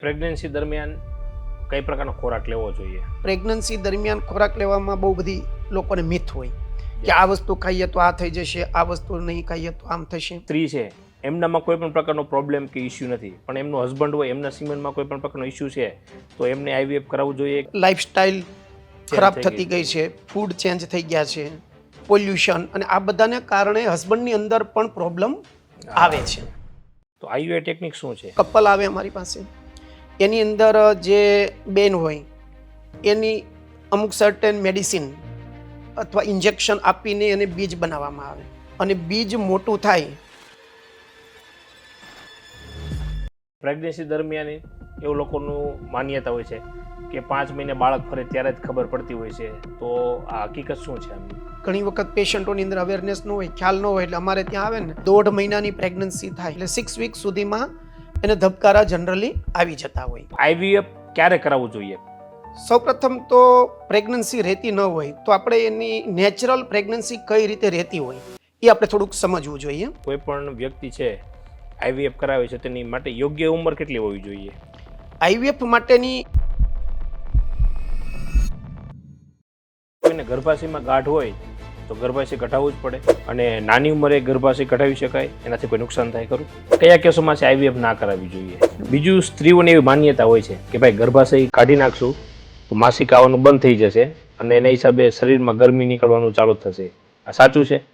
Pregnancy દરમિયાન કઈ પ્રકારનો ખોરાક લેવો જોઈએ? પ્રેગ્નન્સી દરમિયાન ખોરાક લેવામાં બહુ બધી લોકોને મિથ હોય કે આ વસ્તુ ખાઈએ તો આ થઈ જશે, આ વસ્તુ નહીં ખાઈએ તો આમ થશે. સ્ત્રી છે એમનામાં કોઈ પણ પ્રકારનો પ્રોબ્લેમ કે ઇસ્યુ નથી, પણ એમનો હસબન્ડ હોય એમના સિમેન્ટમાં કોઈ પણ પ્રકારનો ઇસ્યુ છે તો એમને આઈવીએફ કરાવવું જોઈએ. લાઈફસ્ટાઈલ ખરાબ થઈ થતી ગઈ છે, ફૂડ ચેન્જ થઈ ગયા છે, પોલ્યુશન, અને આ બધાને કારણે હસબન્ડની અંદર પણ પ્રોબ્લેમ આવે છે. તો આઈવીએફ ટેકનિક શું છે? કપલ આવે અમારી પાસે, એની અંદર જે બેન હોય એની અમુક સર્ટેન મેડિસિન અથવા ઇન્જેક્શન આપીને એને બીજ બનાવવામાં આવે અને બીજ મોટું થાય. પ્રેગ્નન્સી દરમિયાન એવું લોકોનું માન્યતા હોય છે કે 5 મહિને બાળક ફરે ત્યારે જ ખબર પડતી હોય છે, તો આ હકીકત શું છે આમની? ઘણી વખત પેશન્ટોની અંદર અવેરનેસ ન હોય, ખ્યાલ ન હોય, એટલે અમારે ત્યાં આવે ને 1.5 મહિનાની પ્રેગ્નન્સી થાય એટલે 6 વીક સુધીમાં એને ધબકારા જનરલી આવી જતા હોય. આઈવીએફ ક્યારે કરાવવું જોઈએ? સૌપ્રથમ તો પ્રેગ્નન્સી રહેતી ન હોય તો આપણે એની નેચરલ પ્રેગ્નન્સી કઈ રીતે રહેતી હોય એ આપણે થોડુંક સમજવું જોઈએ. કોઈ પણ વ્યક્તિ છે આઈવીએફ કરાવે છે તેની માટે યોગ્ય ઉંમર કેટલી હોવી જોઈએ? આઈવીએફ માટેની કોઈને ગર્ભાશયમાં ગાંઠ હોય તો ગર્ભાશય ઘટાડવું જ પડે, અને નાની ઉંમરે ગર્ભાશય ઘટાડી શકાય, એનાથી કોઈ નુકસાન થાય ખરું? કયા કેસોમાં છે આઈવીએફ ના કરાવવી જોઈએ? બીજું, સ્ત્રીઓને એવી માન્યતા હોય છે કે ભાઈ ગર્ભાશય કાઢી નાખશું તો માસિક આવવાનું બંધ થઈ જશે અને એના હિસાબે શરીરમાં ગરમી નીકળવાનું ચાલુ થશે. આ સાચું છે?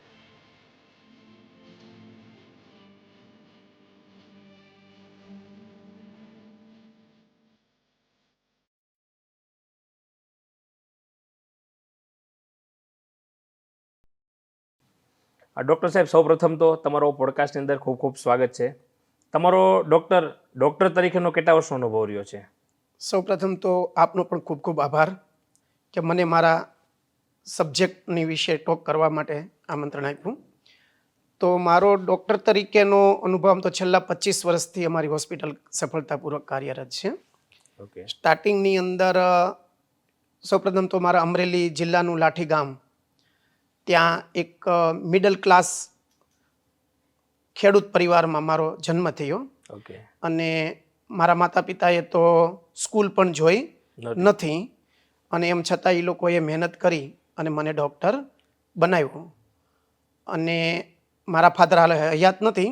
ડૉક્ટર સાહેબ, સૌપ્રથમ તો તમારો પોડકાસ્ટની અંદર ખૂબ ખૂબ સ્વાગત છે. તમારો ડૉક્ટર તરીકેનો કેટલા વર્ષનો અનુભવ રહ્યો છે? સૌપ્રથમ તો આપનો પણ ખૂબ ખૂબ આભાર કે મને મારા સબ્જેક્ટની વિશે ટોક કરવા માટે આમંત્રણ આપ્યું. તો મારો ડૉક્ટર તરીકેનો અનુભવ આમ તો છેલ્લા 25 વર્ષથી અમારી હોસ્પિટલ સફળતાપૂર્વક કાર્યરત છે. ઓકે. સ્ટાર્ટિંગની અંદર સૌપ્રથમ તો મારા અમરેલી જિલ્લાનું લાઠી ગામ, ત્યાં એક મિડલ ક્લાસ ખેડૂત પરિવારમાં મારો જન્મ થયો. ઓકે. અને મારા માતા પિતાએ તો સ્કૂલ પણ જોઈ નથી, અને એમ છતાં એ લોકોએ મહેનત કરી અને મને ડૉક્ટર બનાવ્યો. અને મારા ફાધર હાલ હયાત નથી,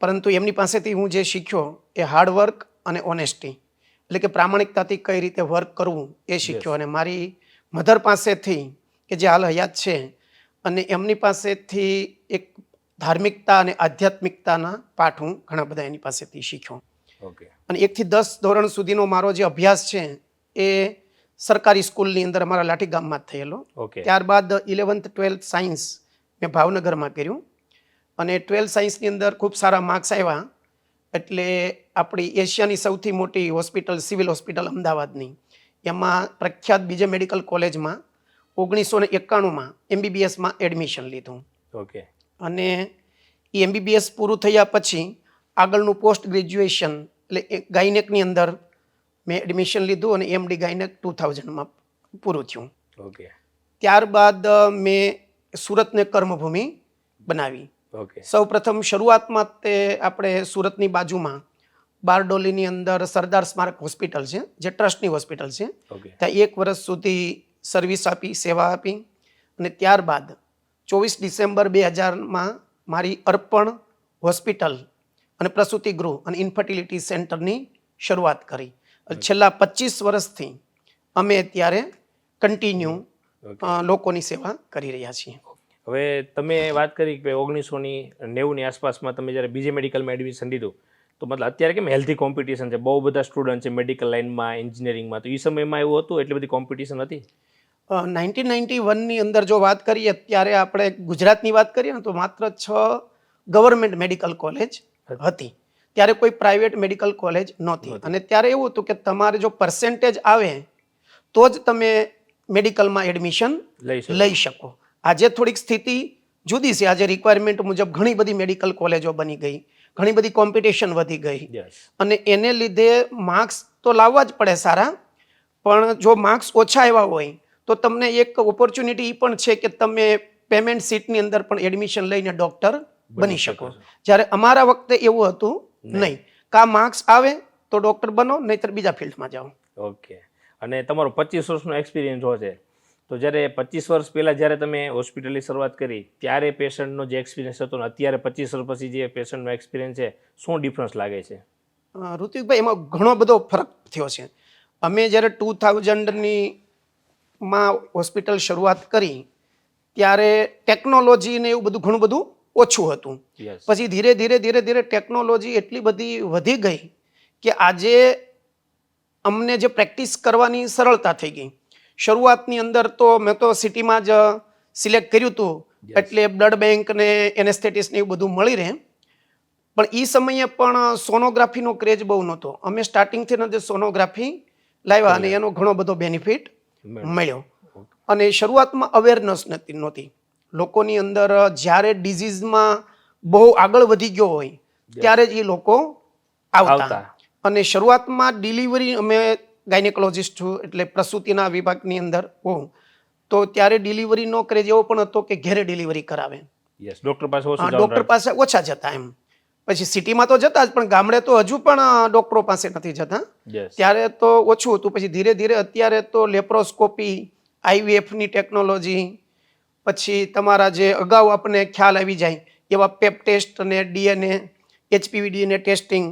પરંતુ એમની પાસેથી હું જે શીખ્યો એ હાર્ડવર્ક અને ઓનેસ્ટી, એટલે કે પ્રામાણિકતાથી કઈ રીતે વર્ક કરવું એ શીખ્યો. અને મારી મધર પાસેથી કે જે હાલ હયાત છે, અને એમની પાસેથી એક ધાર્મિકતા અને આધ્યાત્મિકતાના પાઠ હું ઘણા બધા એની પાસેથી શીખ્યો. ઓકે. અને 1 થી 10 ધોરણ સુધીનો મારો જે અભ્યાસ છે એ સરકારી સ્કૂલની અંદર અમારા લાઠી ગામમાં જ થયેલો. ઓકે. ત્યારબાદ 11th 12th સાયન્સ મેં ભાવનગરમાં કર્યું, અને 12th સાયન્સની અંદર ખૂબ સારા માર્ક્સ આવ્યા, એટલે આપણી એશિયાની સૌથી મોટી હોસ્પિટલ સિવિલ હોસ્પિટલ અમદાવાદની, એમાં પ્રખ્યાત બીજે મેડિકલ કોલેજમાં 1991માં એમબીબીએસમાં એડમિશન લીધું. ઓકે. અને એ એમબીબીએસ પૂરું થયા પછી આગળનું પોસ્ટ ગ્રેજ્યુએશન એટલે ગાયનેકની અંદર મેં એડમિશન લીધું, અને એમડી ગાયનેક 2000માં પૂરું થયું. ઓકે. ત્યારબાદ મેં સુરતને કર્મભૂમિ બનાવી. ઓકે. સૌ પ્રથમ શરૂઆતમાં તે આપણે સુરતની બાજુમાં બારડોલીની અંદર સરદાર સ્મારક હોસ્પિટલ છે, જે ટ્રસ્ટની હોસ્પિટલ છે, ઓકે. ત્યાં 1 વર્ષ સુધી સર્વિસ આપી, સેવા આપી. અને ત્યારબાદ 24 ડિસેમ્બર 2000માં મારી અર્પણ હોસ્પિટલ અને પ્રસૂતિ ગૃહ અને ઇન્ફર્ટિલિટી સેન્ટરની શરૂઆત કરી. છેલ્લા 25 વર્ષથી અમે અત્યારે કન્ટિન્યુ લોકોની સેવા કરી રહ્યા છીએ. હવે તમે વાત કરી કે 1990ની આસપાસમાં તમે જ્યારે બીજે મેડિકલમાં એડમિશન લીધું, તો મતલબ અત્યારે કેમ હેલ્ધી કોમ્પિટિશન છે, બહુ બધા સ્ટુડન્ટ છે મેડિકલ લાઇનમાં, એન્જિનિયરિંગમાં, તો એ સમયમાં એવું હતું, એટલી બધી કોમ્પિટિશન હતી? 1991ની અંદર જો વાત કરીએ, ત્યારે આપણે ગુજરાતની વાત કરીએ ને, તો માત્ર 6 ગવર્મેન્ટ મેડિકલ કોલેજ હતી. ત્યારે કોઈ પ્રાઇવેટ મેડિકલ કોલેજ નહોતી. અને ત્યારે એવું હતું કે તમારે જો પર્સેન્ટેજ આવે તો જ તમે મેડિકલમાં એડમિશન લઈ શકો. આજે થોડીક સ્થિતિ જુદી છે. આજે રિક્વાયરમેન્ટ મુજબ ઘણી બધી મેડિકલ કોલેજો બની ગઈ, ઘણી બધી કોમ્પિટિશન વધી ગઈ, અને એને લીધે માર્ક્સ તો લાવવા જ પડે સારા, પણ જો માર્ક્સ ઓછા આવ્યા હોય તો તમને એક ઓપોર્ચ્યુનિટી પણ છે કે તમે પેમેન્ટ સીટની અંદર પણ એડમિશન લઈને ડૉક્ટર બની શકો. જ્યારે અમારા વખતે એવું હતું નહીં. કા માર્ક્સ આવે તો ડૉક્ટર બનો, નહીંતર બીજા ફિલ્ડમાં જાઓ. ઓકે. અને તમારો 25 વર્ષનો એક્સપિરિયન્સ છે, તો જ્યારે 25 વર્ષ પહેલાં જ્યારે તમે હોસ્પિટલની શરૂઆત કરી ત્યારે પેશન્ટનો જે એક્સપિરિયન્સ હતો ને અત્યારે 25 વર્ષ પછી જે પેશન્ટનો એક્સપિરિયન્સ છે, શું ડિફરન્સ લાગે છે? ઋત્વિકભાઈ, એમાં ઘણો બધો ફરક થયો છે. અમે જ્યારે 2000ની માં હોસ્પિટલ શરૂઆત કરી ત્યારે ટેકનોલોજી ને એવું બધું ઘણું બધું ઓછું હતું. યસ. પછી ધીરે ધીરે ટેકનોલોજી એટલી બધી વધી ગઈ કે આજે અમને જે પ્રેક્ટિસ કરવાની સરળતા થઈ ગઈ. શરૂઆતની અંદર તો મેં તો સિટીમાં જ સિલેક્ટ કર્યું હતું, એટલે બ્લડ બેંક ને એનેસ્થેટિસ ને એવું બધું મળી રહે. પણ એ સમયે પણ સોનોગ્રાફીનો ક્રેઝ બહુ નહોતો. અમે સ્ટાર્ટિંગથી જ સોનોગ્રાફી લાવ્યા અને એનો ઘણો બધો બેનિફિટ મળ્યો. અને શરૂઆતમાં અવેરનેસ નહોતી લોકોની અંદર. જ્યારે ડિઝીઝમાં બહુ આગળ વધી ગયો હોય ત્યારે જ એ લોકો આવતા. અને શરૂઆતમાં ડિલિવરી, અમે ગાયનેકોલોજીસ્ટ છું એટલે પ્રસૂતિના વિભાગની અંદર હોઉં, તો ત્યારે ડિલિવરીનો ક્રેઝ એવો પણ હતો કે ઘેરે ડિલિવરી કરાવે. યસ. ડૉક્ટર પાસે ઓછા જતા એમ. પછી સિટીમાં તો જતા જ, પણ ગામડે તો હજુ પણ ડૉક્ટરો પાસે નથી જતા. ત્યારે તો ઓછું હતું. પછી ધીરે ધીરે અત્યારે તો લેપ્રોસ્કોપી, IVFની ટેકનોલોજી, પછી તમારા જે અગાઉ આપણને ખ્યાલ આવી જાય એવા પેપ ટેસ્ટ અને DNA, HPV DNA ટેસ્ટિંગ,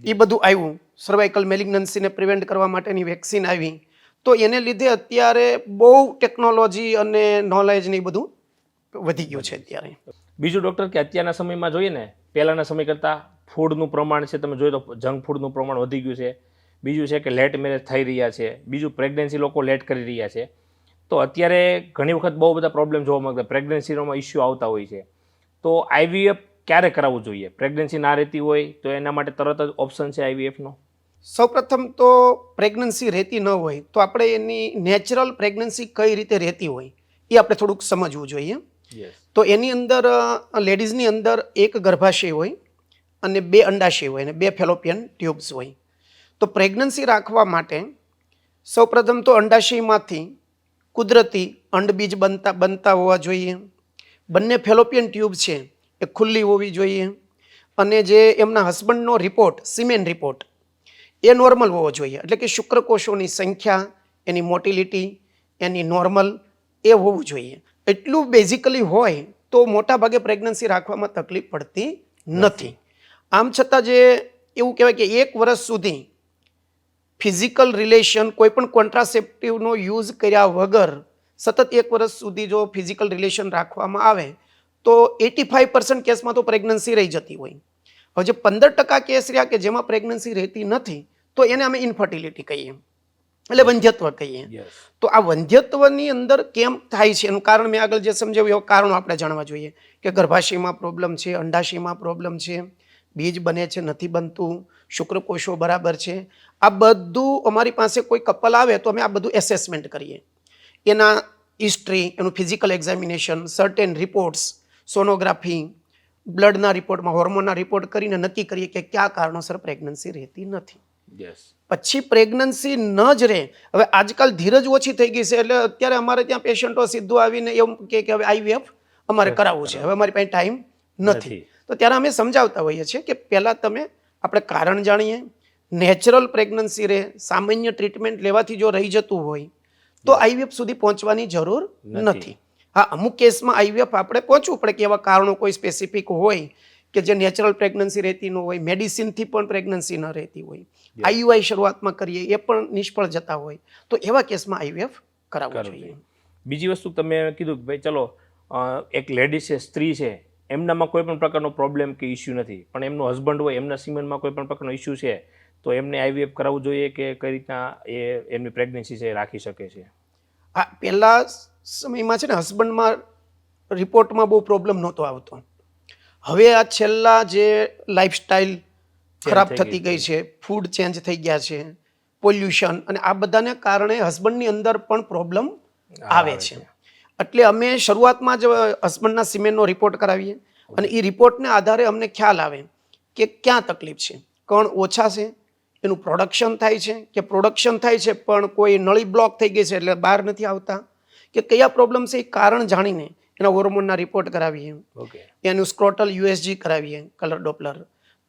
એ બધું આવ્યું. સર્વાઇકલ મેલિગ્નન્સીને પ્રિવેન્ટ કરવા માટેની વેક્સિન આવી. તો એને લીધે અત્યારે બહુ ટેકનોલોજી અને નોલેજ ને એ બધું વધી ગયું છે અત્યારે. બીજું ડૉક્ટર, કે અત્યારના સમયમાં જોઈએ ને, પહેલાંના સમય કરતાં ફૂડનું પ્રમાણ છે, તમે જોઈએ તો જંક ફૂડનું પ્રમાણ વધી ગયું છે. બીજું છે કે લેટ મેરેજ થઈ રહ્યા છે. બીજું પ્રેગ્નન્સી લોકો લેટ કરી રહ્યા છે. તો અત્યારે ઘણી વખત બહુ બધા પ્રોબ્લેમ જોવા મળતા, પ્રેગ્નન્સીમાં ઇસ્યુ આવતા હોય છે. તો IVF ક્યારે કરાવવું જોઈએ? પ્રેગ્નન્સી ના રહેતી હોય તો એના માટે તરત જ ઓપ્શન છે IVFનો? સૌપ્રથમ તો પ્રેગ્નન્સી રહેતી ન હોય તો આપણે એની નેચરલ પ્રેગ્નન્સી કઈ રીતે રહેતી હોય એ આપણે થોડુંક સમજવું જોઈએ. તો એની અંદર લેડીઝની અંદર એક ગર્ભાશય હોય અને 2 અંડાશય હોય અને 2 ફેલોપિયન ટ્યુબ્સ હોય. તો પ્રેગ્નન્સી રાખવા માટે સૌપ્રથમ તો અંડાશયમાંથી કુદરતી અંડબીજ બનતા હોવા જોઈએ. બંને ફેલોપિયન ટ્યુબ છે એ ખુલ્લી હોવી જોઈએ. અને જે એમના હસબન્ડનો રિપોર્ટ, સિમેન રિપોર્ટ, એ નોર્મલ હોવો જોઈએ. એટલે કે શુક્રકોષોની સંખ્યા, એની મોટિલિટી, એની નોર્મલ એ હોવું જોઈએ. એટલું બેઝિકલી હોય તો મોટા ભાગે પ્રેગ્નન્સી રાખવામાં તકલીફ પડતી નથી. આમ છતાં જે એવું કહેવાય કે 1 વર્ષ સુધી ફિઝિકલ રિલેશન, કોઈ પણ કોન્ટ્રાસેપ્ટિવનો યુઝ કર્યા વગર સતત 1 વર્ષ સુધી જો ફિઝિકલ રિલેશન રાખવામાં આવે તો 85% કેસમાં તો પ્રેગ્નન્સી રહી જતી હોય. હવે જે 15% કેસ રહ્યા કે જેમાં પ્રેગ્નન્સી રહેતી નથી, તો એને અમે ઇન્ફર્ટિલિટી કહીએ, એટલે વંધ્યત્વ કહીએ. તો આ વંધ્યત્વની અંદર કેમ થાય છે એનું કારણ મેં આગળ જે સમજાવ્યું એવા કારણો આપણે જાણવા જોઈએ. કે ગર્ભાશયમાં પ્રોબ્લેમ છે, અંડાશયમાં પ્રોબ્લેમ છે, બીજ બને છે નથી બનતું, શુક્રકોષો બરાબર છે. આ બધું અમારી પાસે કોઈ કપલ આવે તો અમે આ બધું એસેસમેન્ટ કરીએ. એના હિસ્ટ્રી, એનું physical examination, certain reports, sonography, બ્લડના રિપોર્ટમાં હોર્મોનના રિપોર્ટ કરીને નક્કી કરીએ કે કયા કારણોસર પ્રેગ્નન્સી રહેતી નથી. પછી પ્રેગ્નન્સી ન જ રહે, હવે આજકાલ ધીરજ ઓછી થઈ ગઈ છે, એટલે અત્યારે અમારે ત્યાં પેશન્ટો સીધું આવીને એમ કે હવે IVF અમારે કરાવવું છે, હવે અમારી પાસે ટાઈમ નથી. તો ત્યારે અમે સમજાવતા હોઈએ છીએ કે પહેલાં તમે આપણે કારણ જાણીએ, નેચરલ પ્રેગ્નન્સી રહે, સામાન્ય ટ્રીટમેન્ટ લેવાથી જો રહી જતું હોય તો IVF સુધી પહોંચવાની જરૂર નથી. હા, અમુક કેસમાં IVF આપણે પહોંચવું પડે કે એવા કારણો કોઈ સ્પેસિફિક હોય કે જે નેચરલ પ્રેગ્નન્સી રહેતી ન હોય, મેડિસિનથી પણ પ્રેગ્નન્સી ન રહેતી હોય, IUI શરૂઆતમાં કરીએ એ પણ નિષ્ફળ જતા હોય, તો એવા કેસમાં IVF કરાવવું જોઈએ. બીજી વસ્તુ તમે કીધું કે ભાઈ ચલો એક લેડી છે, સ્ત્રી છે, એમનામાં કોઈ પણ પ્રકારનો પ્રોબ્લેમ કે ઇસ્યુ નથી, પણ એમનો હસબન્ડ હોય, એમના સિમેનમાં કોઈ પણ પ્રકારનો ઇસ્યુ છે, તો એમને IVF કરાવવું જોઈએ કે કઈ રીતના એ એમની પ્રેગ્નન્સી છે રાખી શકે છે? હા, પહેલા સમયમાં છે ને હસબન્ડમાં રિપોર્ટમાં બહુ પ્રોબ્લેમ નહોતો આવતો. હવે આ છેલ્લા જે લાઈફસ્ટાઈલ ખરાબ થતી ગઈ છે, ફૂડ ચેન્જ થઈ ગયા છે, પોલ્યુશન અને આ બધાને કારણે હસબન્ડની અંદર પણ પ્રોબ્લેમ આવે છે. એટલે અમે શરૂઆતમાં જ હસબન્ડના સિમેનનો રિપોર્ટ કરાવીએ અને એ રિપોર્ટને આધારે અમને ખ્યાલ આવે કે ક્યાં તકલીફ છે, કણ ઓછા છે, એનું પ્રોડક્શન થાય છે કે પ્રોડક્શન થાય છે પણ કોઈ નળી બ્લોક થઈ ગઈ છે એટલે બહાર નથી આવતા, કે કયા પ્રોબ્લેમ છે એ કારણ જાણીને એના હોર્મોનના રિપોર્ટ કરાવીએ, એનું સ્ક્રોટલ USG કરાવીએ, કલર ડોપલર,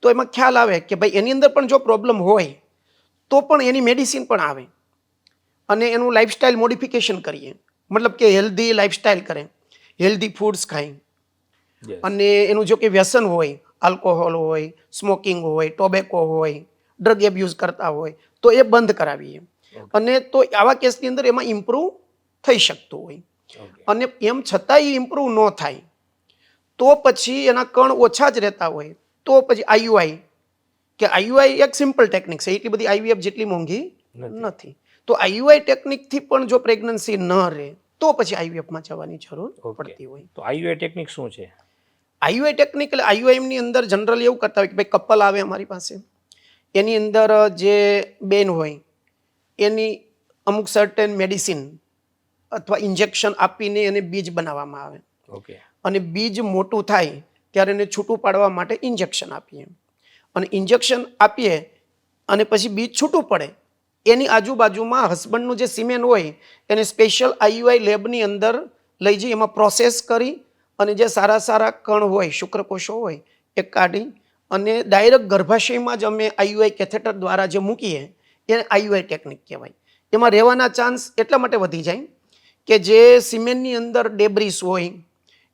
તો એમાં ખ્યાલ આવે કે ભાઈ એની અંદર પણ જો પ્રોબ્લેમ હોય તો પણ એની મેડિસિન પણ આવે અને એનું લાઇફસ્ટાઇલ મોડિફિકેશન કરીએ, મતલબ કે હેલ્ધી લાઇફસ્ટાઇલ કરે, હેલ્ધી ફૂડ્સ ખાય. Yes. અને એનું જો કે વ્યસન હોય, આલ્કોહોલ હોય, સ્મોકિંગ હોય, ટોબેકો હોય, ડ્રગ એબ્યુઝ કરતા હોય તો એ બંધ કરાવીએ. અને તો આવા કેસની અંદર એમાં ઇમ્પ્રૂવ થઈ શકતું હોય. Okay. અને એમ છતાં એ ઇમ્પ્રૂવ ન થાય તો પછી એના કણ ઓછા જ રહેતા હોય તો પછી આઈયુઆઈ, કે આઈયુઆઈ એક સિમ્પલ ટેકનિક છે, એટલી બધી આઈવીએફ જેટલી મોંઘી નથી. તો આઈયુઆઈ ટેકનિકથી પણ જો પ્રેગ્નન્સી ન રહે તો પછી આઈવીએફમાં જવાની જરૂર પડતી હોય. તો આઈયુઆઈ ટેકનિક શું છે? આઈયુઆઈ ટેકનિક એટલે આઈયુઆઈની અંદર જનરલી એવું કરતા હોય કે ભાઈ કપલ આવે અમારી પાસે, એની અંદર જે બેન હોય એની અમુક સર્ટેન મેડિસિન અથવા ઇન્જેક્શન આપીને એને બીજ બનાવવામાં આવે. ઓકે. અને બીજ મોટું થાય ત્યારે એને છૂટું પાડવા માટે ઇન્જેક્શન આપીએ. અને ઇન્જેક્શન આપીએ અને પછી બીજ છૂટું પડે એની આજુબાજુમાં હસબન્ડનું જે સિમેન હોય એને સ્પેશિયલ આઈયુઆઈ લેબની અંદર લઈ જઈ એમાં પ્રોસેસ કરી અને જે સારા સારા કણ હોય, શુક્રકોષો હોય એ કાઢી અને ડાયરેક્ટ ગર્ભાશયમાં જ અમે આઈયુઆઈ કેથેટર દ્વારા જે મૂકીએ એને આઈયુઆઈ ટેકનિક કહેવાય. એમાં રહેવાના ચાન્સ એટલા માટે વધી જાય કે જે સિમેનની અંદર ડેબ્રિસ હોય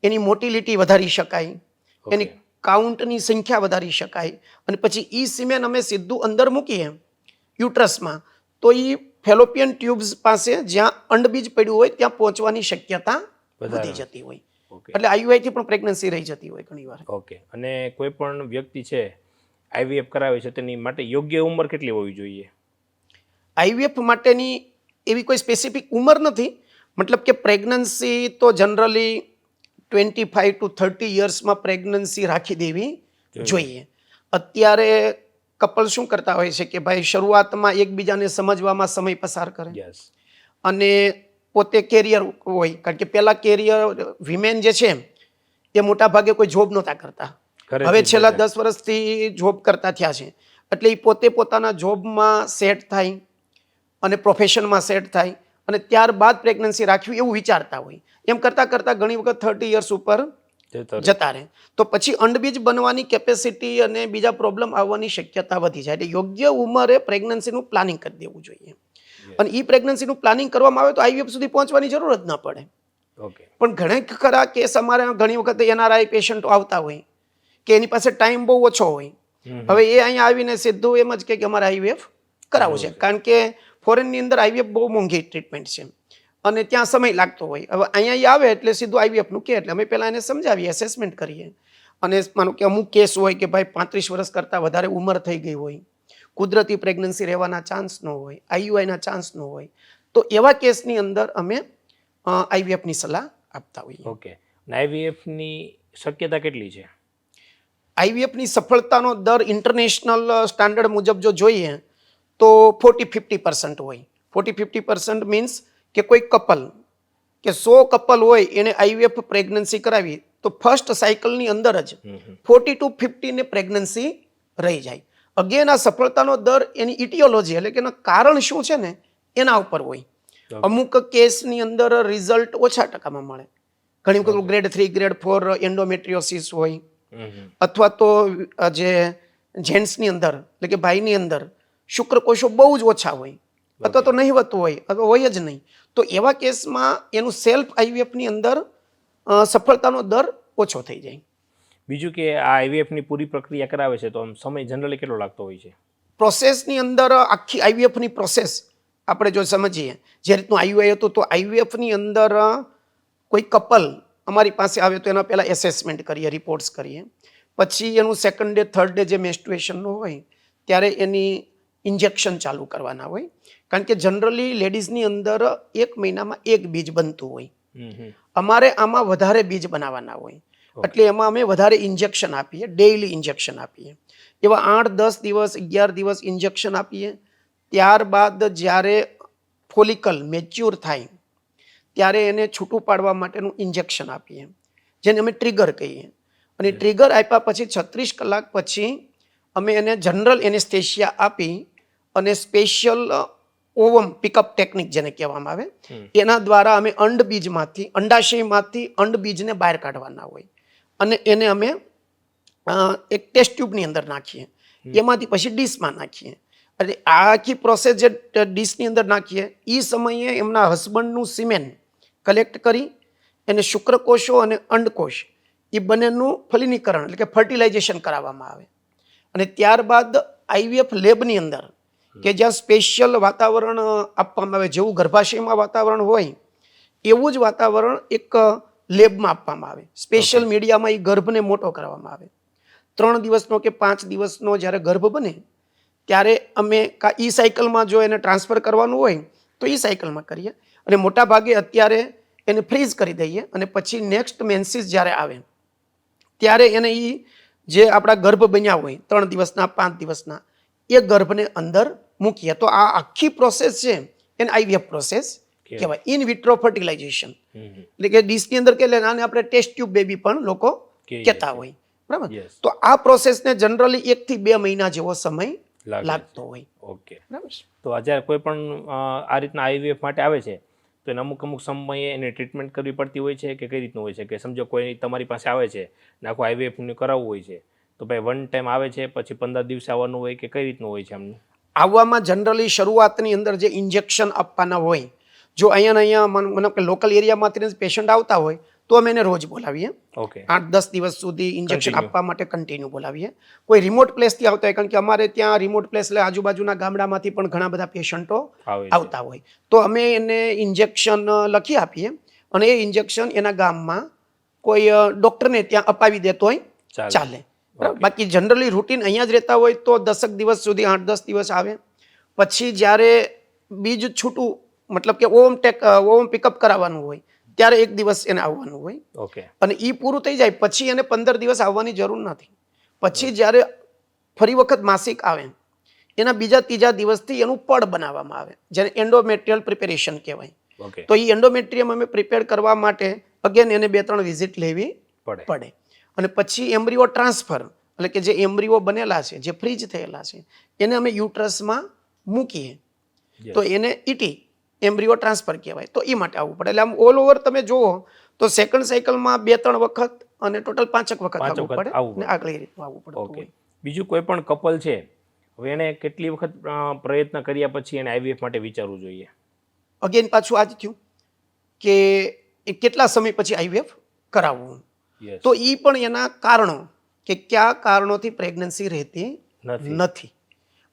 એની મોટિલિટી વધારી શકાય, એની કાઉન્ટની સંખ્યા વધારી શકાય. અને પછી ઈ સિમેન અમે સીધું અંદર મૂકીએ યુટ્રસમાં તો એ ફેલોપિયન ટ્યુબ્સ પાસે જ્યાં અંડબીજ પડ્યું હોય ત્યાં પહોંચવાની શક્યતા વધી જતી હોય. એટલે આઈયુઆઈથી પણ પ્રેગ્નન્સી રહી જતી હોય ઘણીવાર. ઓકે. અને કોઈ પણ વ્યક્તિ છે આઈવીએફ કરાવે છે તેની માટે યોગ્ય ઉંમર કેટલી હોવી જોઈએ? આઈવીએફ માટેની એવી કોઈ સ્પેસિફિક ઉંમર નથી, મતલબ કે પ્રેગ્નન્સી તો જનરલી 25 to 30 યર્સમાં પ્રેગ્નન્સી રાખી દેવી જોઈએ. અત્યારે કપલ શું કરતા હોય છે કે ભાઈ શરૂઆતમાં એકબીજાને સમજવામાં સમય પસાર કરે અને પોતે કેરિયર હોય, કારણ કે પહેલા કેરિયર વિમેન જે છે એ મોટા ભાગે કોઈ જોબ નહોતા કરતા, હવે છેલ્લા 10 વર્ષથી જોબ કરતા થયા છે. એટલે એ પોતે પોતાના જોબમાં સેટ થાય અને પ્રોફેશનમાં સેટ થાય અને ત્યારબાદ પ્રેગ્નન્સી રાખવી એવું વિચારતા હોય. એમ કરતાં કરતાં ઘણી વખત 30 યર્સ ઉપર જતા રહે તો પછી અંડબીજ બનવાની કેપેસિટી અને બીજા પ્રોબ્લેમ આવવાની શક્યતા વધી જાય. એટલે યોગ્ય ઉંમરે પ્રેગ્નન્સીનું પ્લાનિંગ કરી દેવું જોઈએ. અને એ પ્રેગ્નન્સીનું પ્લાનિંગ કરવામાં આવે તો આઈવીએફ સુધી પહોંચવાની જરૂર જ ન પડે. પણ ઘણા ખરા કેસ અમારે ઘણી વખત એનઆરઆઈ પેશન્ટો આવતા હોય કે એની પાસે ટાઈમ બહુ ઓછો હોય. હવે એ અહીંયા આવીને સીધું એમ જ કે અમારે આઈવીએફ કરાવવું છે, કારણ કે ફોરેનની અંદર આઈવીએફ બહુ મોંઘી ટ્રીટમેન્ટ છે અને ત્યાં સમય લાગતો હોય. હવે અહીંયા આવે એટલે સીધું આઈવીએફનું કે એટલે અમે પહેલાં એને સમજાવીએ, એસેસમેન્ટ કરીએ. અને માનો કે અમુક કેસ હોય કે ભાઈ 35 વર્ષ કરતાં વધારે ઉંમર થઈ ગઈ હોય, કુદરતી પ્રેગ્નન્સી રહેવાના ચાન્સ ન હોય, આઈયુઆઈના ચાન્સ ન હોય, તો એવા કેસની અંદર અમે આઈવીએફની સલાહ આપતા હોઈએ. ઓકે. આઈવીએફની શક્યતા કેટલી છે? આઈવીએફની સફળતાનો દર ઇન્ટરનેશનલ સ્ટાન્ડર્ડ મુજબ જો જોઈએ તો 40-50% હોય. 40-50% મીન્સ કે કોઈ કપલ કે 100 કપલ હોય એને આઈવીએફ પ્રેગ્નન્સી કરાવી તો ફર્સ્ટ સાયકલની અંદર જ 40 to 50 ને પ્રેગ્નન્સી રહી જાય. અગેન આ સફળતાનો દર એની ઇટિયોલોજી એટલે કે એનું કારણ શું છે ને એના ઉપર હોય. અમુક કેસની અંદર રિઝલ્ટ ઓછા ટકામાં મળે. ઘણી વખત ગ્રેડ 3 ગ્રેડ 4 એન્ડોમેટ્રિયોસિસ હોય, અથવા તો જે જેન્ટ્સની અંદર એટલે કે ભાઈની અંદર શુક્રકોષો બહુ જ ઓછા હોય અથવા તો નહિવત હોય અથવા હોય જ નહીં. તો એવા કેસમાં એનું સેલ્ફ આઈવીએફની અંદર સફળતાનો દર ઓછો થઈ જાય. બીજું કે આ આઈવીએફની પૂરી પ્રક્રિયા કરાવે છે તો આમ સમય જનરલી કેટલો લાગતો હોય છે? પ્રોસેસની અંદર આખી આઈવીએફની પ્રોસેસ આપણે જો સમજીએ, જે રીતનું આઈયુઆઈ હતું તો આઈવીએફની અંદર કોઈ કપલ અમારી પાસે આવે તો એના પહેલાં એસેસમેન્ટ કરીએ, રિપોર્ટ્સ કરીએ. પછી એનું સેકન્ડ ડે થર્ડ ડે જે મેન્સ્ટ્રુએશનનો હોય ત્યારે એની ઇન્જેક્શન ચાલુ કરવાના હોય, કારણ કે જનરલી લેડીઝની અંદર 1 મહિનામાં 1 બીજ બનતું હોય. અમારે આમાં વધારે બીજ બનાવવાના હોય એટલે એમાં અમે વધારે ઇન્જેક્શન આપીએ, ડેઇલી ઇન્જેક્શન આપીએ. એવા 8-10 દિવસ 11 દિવસ ઇન્જેક્શન આપીએ. ત્યારબાદ જ્યારે ફોલિકલ મેચ્યોર થાય ત્યારે એને છૂટું પાડવા માટેનું ઇન્જેક્શન આપીએ, જેને અમે ટ્રિગર કહીએ. અને ટ્રિગર આપ્યા પછી 36 કલાક પછી અમે એને જનરલ એનેસ્થેશિયા આપી અને સ્પેશિયલ ઓવમ પિકઅપ ટેકનિક જેને કહેવામાં આવે એના દ્વારા અમે અંડાશયમાંથી અંડબીજને બહાર કાઢવાના હોય અને એને અમે એક ટેસ્ટ ટ્યુબની અંદર નાખીએ, એમાંથી પછી ડીશમાં નાખીએ. એટલે આ આખી પ્રોસેસ જે ડીશની અંદર નાખીએ એ સમયે એમના હસબન્ડનું સિમેન કલેક્ટ કરી એને શુક્રકોષો અને અંડકોષ એ બંનેનું ફલિનીકરણ એટલે કે ફર્ટિલાઇઝેશન કરાવવામાં આવે. અને ત્યારબાદ આઈવીએફ લેબની અંદર કે જ્યાં સ્પેશિયલ વાતાવરણ આપવામાં આવે, જેવું ગર્ભાશયમાં વાતાવરણ હોય એવું જ વાતાવરણ એક લેબમાં આપવામાં આવે. સ્પેશિયલ મીડિયામાં એ ગર્ભને મોટો કરવામાં આવે. 3 દિવસનો કે 5 દિવસનો જ્યારે ગર્ભ બને ત્યારે અમે ઈ સાયકલમાં જો એને ટ્રાન્સફર કરવાનું હોય તો ઈ સાયકલમાં કરીએ, અને મોટા ભાગે અત્યારે એને ફ્રીઝ કરી દઈએ, અને પછી નેક્સ્ટ મેન્સિસ જ્યારે આવે ત્યારે એને એ જે આપણા ગર્ભ બન્યા હોય 3 દિવસના 5 દિવસના એ ગર્ભને અંદર મૂકીએ. તો આ આખી પ્રોસેસ છે એને આઈવીએફ પ્રોસેસ કહેવાય, ઇન વિટ્રો ફર્ટિલાઇઝેશન. એટલે કે ડીશની અંદર કે આને આપણે ટેસ્ટ ટ્યુબ બેબી પણ લોકો કહેતા હોય, બરાબર. તો આ પ્રોસેસને જનરલી 1 થી 2 મહિના જેવો સમય લાગતો હોય. ઓકે, બરાબર. તો જ્યારે કોઈ પણ આ રીતના આઈવીએફ માટે આવે છે તો એને અમુક સમયે એને ટ્રીટમેન્ટ કરવી પડતી હોય છે કે કઈ રીતનું હોય છે? કે સમજો કોઈ તમારી પાસે આવે છે ને આખું આઈવીએફનું કરાવવું હોય છે તો ભાઈ વન ટાઈમ આવે છે પછી 15 દિવસે આવવાનું હોય કે કઈ રીતનું હોય છે આમનું? આવવામાં જનરલી શરૂઆતની અંદર જે ઇન્જેક્શન આપવાના હોય, જો અહીંયા મને કે લોકલ એરિયામાંથી પેશન્ટ આવતા હોય તો અમે એને રોજ બોલાવીએ. ઓકે, 8-10 દિવસ સુધી ઇન્જેક્શન આપવા માટે કન્ટિન્યુ બોલાવીએ. કોઈ રિમોટ પ્લેસથી આવતા હોય, કારણ કે અમારે ત્યાં રિમોટ પ્લેસ એટલે આજુબાજુના ગામડામાંથી પણ ઘણા બધા પેશન્ટો આવતા હોય, તો અમે એને ઇન્જેક્શન લખી આપીએ, અને એ ઇન્જેક્શન એના ગામમાં કોઈ ડૉક્ટરને ત્યાં અપાવી દેતો હોય ચાલે. બાકી જનરલી રૂટીન અહીંયા જ રહેતા હોય તો 10 દિવસ સુધી 8-10 દિવસ આવે. પછી જ્યારે બીજ છૂટું મતલબ કે ઓવમ પિકઅપ કરાવવાનું હોય ત્યારે 1 દિવસ એને આવવાનું હોય. ઓકે, અને એ પૂરું થઈ જાય પછી એને 15 દિવસ આવવાની જરૂર નથી. પછી જ્યારે ફરી વખત માસિક આવે એના બીજા 3જા દિવસથી એનું પડ બનાવવામાં આવે, જેને એન્ડોમેટ્રિયલ પ્રિપેરેશન કહેવાય. તો એ એન્ડોમેટ્રિયમ અમે પ્રિપેર કરવા માટે અગેન એને 2-3 વિઝિટ લેવી પડે. અને પછી એમ્બ્રિયો ટ્રાન્સફર એટલે કે જે એમ્બ્રિયો બનેલા છે, જે ફ્રીજ થયેલા છે, એને અમે યુટ્રસમાં મૂકીએ તો એને ઈટી એમ્બ્રિયો ટ્રાન્સફર કહેવાય. તો એ માટે આવવું પડે. એટલે આમ ઓલ ઓવર તમે જુઓ તો સેકન્ડ સાયકલમાં 2-3 વખત અને ટોટલ 5 વખત આવવું પડે અને આગળ એ રીતનું આવવું પડે. ઓકે, બીજું કોઈ પણ કપલ છે હવે એને કેટલી વખત પ્રયત્ન કર્યા પછી એને આઈવીએફ માટે વિચારવું જોઈએ? અગેન પાછું આજ થયું કે કેટલા સમય પછી આઈવીએફ કરાવવું, તો એ પણ એના કારણો કે કયા કારણોથી પ્રેગ્નન્સી રહેતી નથી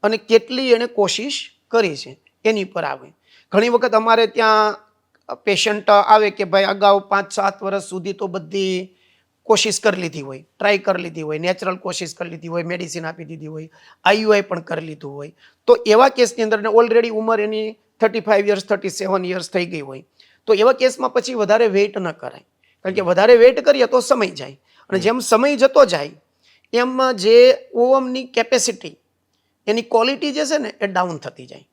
અને કેટલી એને કોશિશ કરી છે એની પર આવે. ઘણી વખત અમારે ત્યાં પેશન્ટ આવે કે ભાઈ અગાઉ 5-7 વર્ષ સુધી તો બધી કોશિશ કરી લીધી હોય, ટ્રાય કરી લીધી હોય, નેચરલ કોશિશ કરી લીધી હોય, મેડિસિન આપી દીધી હોય, આઈયુઆઈ પણ કરી લીધું હોય, તો એવા કેસની અંદર ઓલરેડી ઉંમર એની 35 યર્સ 37 યર્સ થઈ ગઈ હોય, તો એવા કેસમાં પછી વધારે વેઇટ ન કરાય. કારણ કે વધારે વેઇટ કરીએ તો સમય જાય, અને જેમ સમય જતો જાય એમ જે ઓવમની કેપેસિટી એની ક્વોલિટી જે છે ને એ ડાઉન થતી જાય,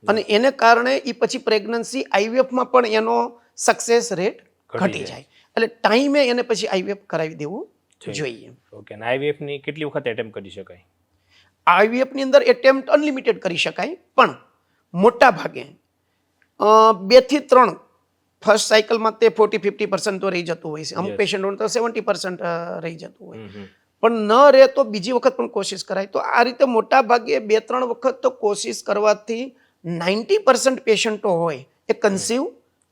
અને એને કારણે એ પછી પ્રેગ્નન્સી આઈવીએફમાં પણ એનો સક્સેસ રેટ ઘટી જાય. એટલે ટાઈમે એને પછી આઈવીએફ કરાવી દેવું જોઈએ. ઓકે, અને આઈવીએફ ની કેટલી વખત એટેમ્પ કરી શકાય? આઈવીએફ ની અંદર એટેમ્પ્ટ અનલિમિટેડ કરી શકાય, પણ મોટા ભાગે 2 થી 3 ફર્સ્ટ સાયકલમાં તે 40-50% તો રહી જતું હોય છે. અમુક પેશન્ટોને તો 70% રહી જતું હોય, પણ ન રહે તો બીજી વખત પણ કોશિશ કરાય. તો આ રીતે મોટા ભાગે 2-3 વખત તો કોશિશ કરવાથી 90% પેશન્ટો હોય એ કન્સીવ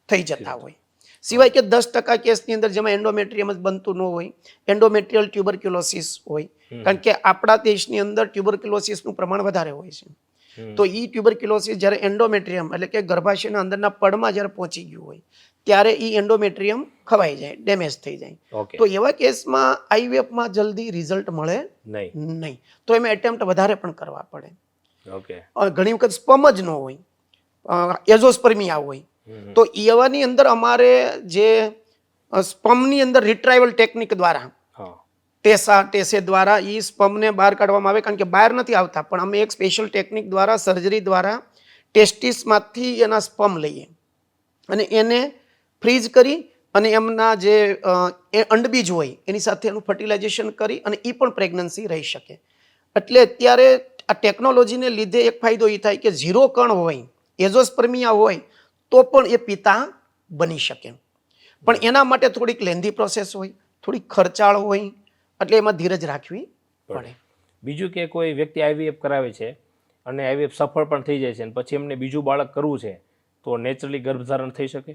થઈ જતા હોય. સિવાય કે 10% કેસની અંદર જેમાં એન્ડોમેટ્રિયમ જ બનતું ન હોય, એન્ડોમેટ્રિયલ ટ્યુબરક્યુલોસિસ હોય, કારણ કે આપણા દેશની અંદર ટ્યુબરક્યુલોસિસનું પ્રમાણ વધારે હોય છે. તો એ ટ્યુબરક્યુલોસિસ જ્યારે એન્ડોમેટ્રિયમ એટલે કે ગર્ભાશયના અંદરના પડમાં જ્યારે પહોંચી ગયું હોય ત્યારે એ એન્ડોમેટ્રિયમ ખવાઈ જાય, ડેમેજ થઈ જાય. તો એવા કેસમાં આઈવીએફમાં જલ્દી રિઝલ્ટ મળે નહીં, તો એમાં એટેમ્પ્ટ વધારે પણ કરવા પડે. ઘણી વખત સ્પમ જ ન હોય, એઝોસ્પર્મિયા હોય, તો એવાની અંદર અમારે જે સ્પમની અંદર રિટ્રાઈવલ ટેકનિક દ્વારા ટેસે દ્વારા એ સ્પમને બહાર કાઢવામાં આવે, કારણ કે બહાર નથી આવતા, પણ અમે એક સ્પેશિયલ ટેકનિક દ્વારા સર્જરી દ્વારા ટેસ્ટિસમાંથી એના સ્પમ લઈએ અને એને ફ્રીઝ કરી અને એમના જે અંડબીજ હોય એની સાથે એનું ફર્ટિલાઇઝેશન કરી અને એ પણ પ્રેગ્નન્સી રહી શકે. એટલે અત્યારે આ ટેકનોલોજીને લીધે એક ફાયદો એ થાય કે 0 કણ હોય, એઝોસ્પર્મિયા હોય તો પણ એ પિતા બની શકે. પણ એના માટે થોડીક લેન્ધી પ્રોસેસ હોય, થોડીક ખર્ચાળ હોય, એટલે એમાં ધીરજ રાખવી પડે. બીજું કે કોઈ વ્યક્તિ આઈવીએફ કરાવે છે અને આઈવીએફ સફળ પણ થઈ જાય છે અને પછી એમને બીજું બાળક કરવું છે તો નેચરલી ગર્ભધારણ થઈ શકે?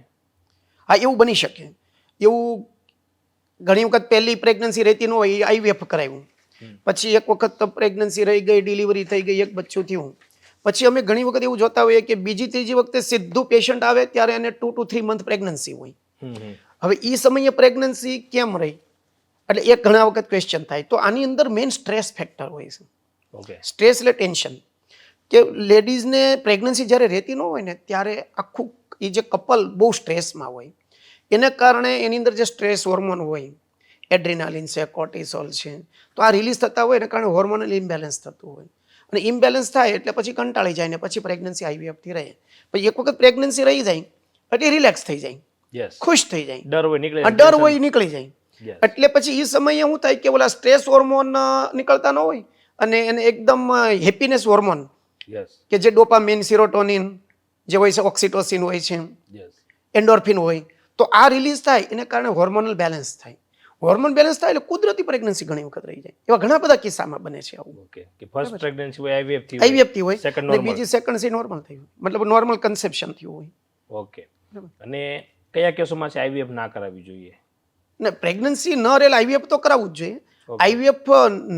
હા, એવું બની શકે. એવું ઘણી વખત પહેલી પ્રેગ્નન્સી રહેતી ન હોય, આઈવીએફ કરાવ્યું, પછી એક વખત પ્રેગ્નન્સી રહી ગઈ, ડિલિવરી થઈ ગઈ, એક બચ્ચું થયું, પછી અમે ઘણી વખત એવું જોતા હોઈએ કે બીજી ત્રીજી વખતે સીધું પેશન્ટ આવે ત્યારે એને 2 to 3 મંથ પ્રેગ્નન્સી હોય. હવે એ સમયે પ્રેગ્નન્સી કેમ રહી, એટલે એક ઘણા વખત ક્વેશ્ચન થાય. તો આની અંદર મેઇન સ્ટ્રેસ ફેક્ટર હોય છે. ઓકે. સ્ટ્રેસ એટલે ટેન્શન. કે લેડીઝને પ્રેગ્નન્સી જ્યારે રહેતી ન હોય ને ત્યારે આખું એ જે કપલ બહુ સ્ટ્રેસમાં હોય. એને કારણે એની અંદર જે સ્ટ્રેસ હોર્મોન હોય, એડ્રિનાલિન છે, કોર્ટિસોલ છે, તો આ રિલીઝ થતા હોય એને કારણે હોર્મોનલ ઇમ્બેલેન્સ થતું હોય. અને ઇમ્બેલેન્સ થાય એટલે પછી કંટાળી જાય ને પછી પ્રેગ્નન્સી આઈવીએફથી રહે. પછી એક વખત પ્રેગ્નન્સી રહી જાય એટલે રિલેક્સ થઈ જાય, યસ. ખુશ થઈ જાય, ડર હોય નીકળે. ડર હોય નીકળી જાય. Yes. એટલે પછી એ સમયે શું થાય કે ઓલા સ્ટ્રેસ હોર્મોન નીકળતા ન હોય અને એને એકદમ હેપીનેસ હોર્મોન યસ. કે જે ડોપામિન, સિરોટોનિન જે હોય છે, ઓક્સિટોસિન હોય છે, યસ. એન્ડોર્ફિન હોય, તો આ રિલીઝ થાય એને કારણે હોર્મોનલ બેલેન્સ થાય. હોર્મોન બેલેન્સ થાય એટલે કુદરતી પ્રેગ્નન્સી ઘણી વખત રહી જાય. એવા ઘણા બધા કિસ્સામાં બને છે આવું. ઓકે. કે ફર્સ્ટ પ્રેગ્નન્સી હોય આઈવીએફ થી આઈવીએફ થી હોય સેકન્ડ અને નોર્મલ. બીજી સેકન્ડ સી નોર્મલ થઈ હોય, મતલબ નોર્મલ કન્સેપ્શન થયું હોય. ઓકે. અને કયા કેસોમાં છે આઈવીએફ ના કરાવવી જોઈએ? ને પ્રેગ્નન્સી ન રહેલા આઈવીએફ તો કરાવવું જ જોઈએ. Okay. આઈવીએફ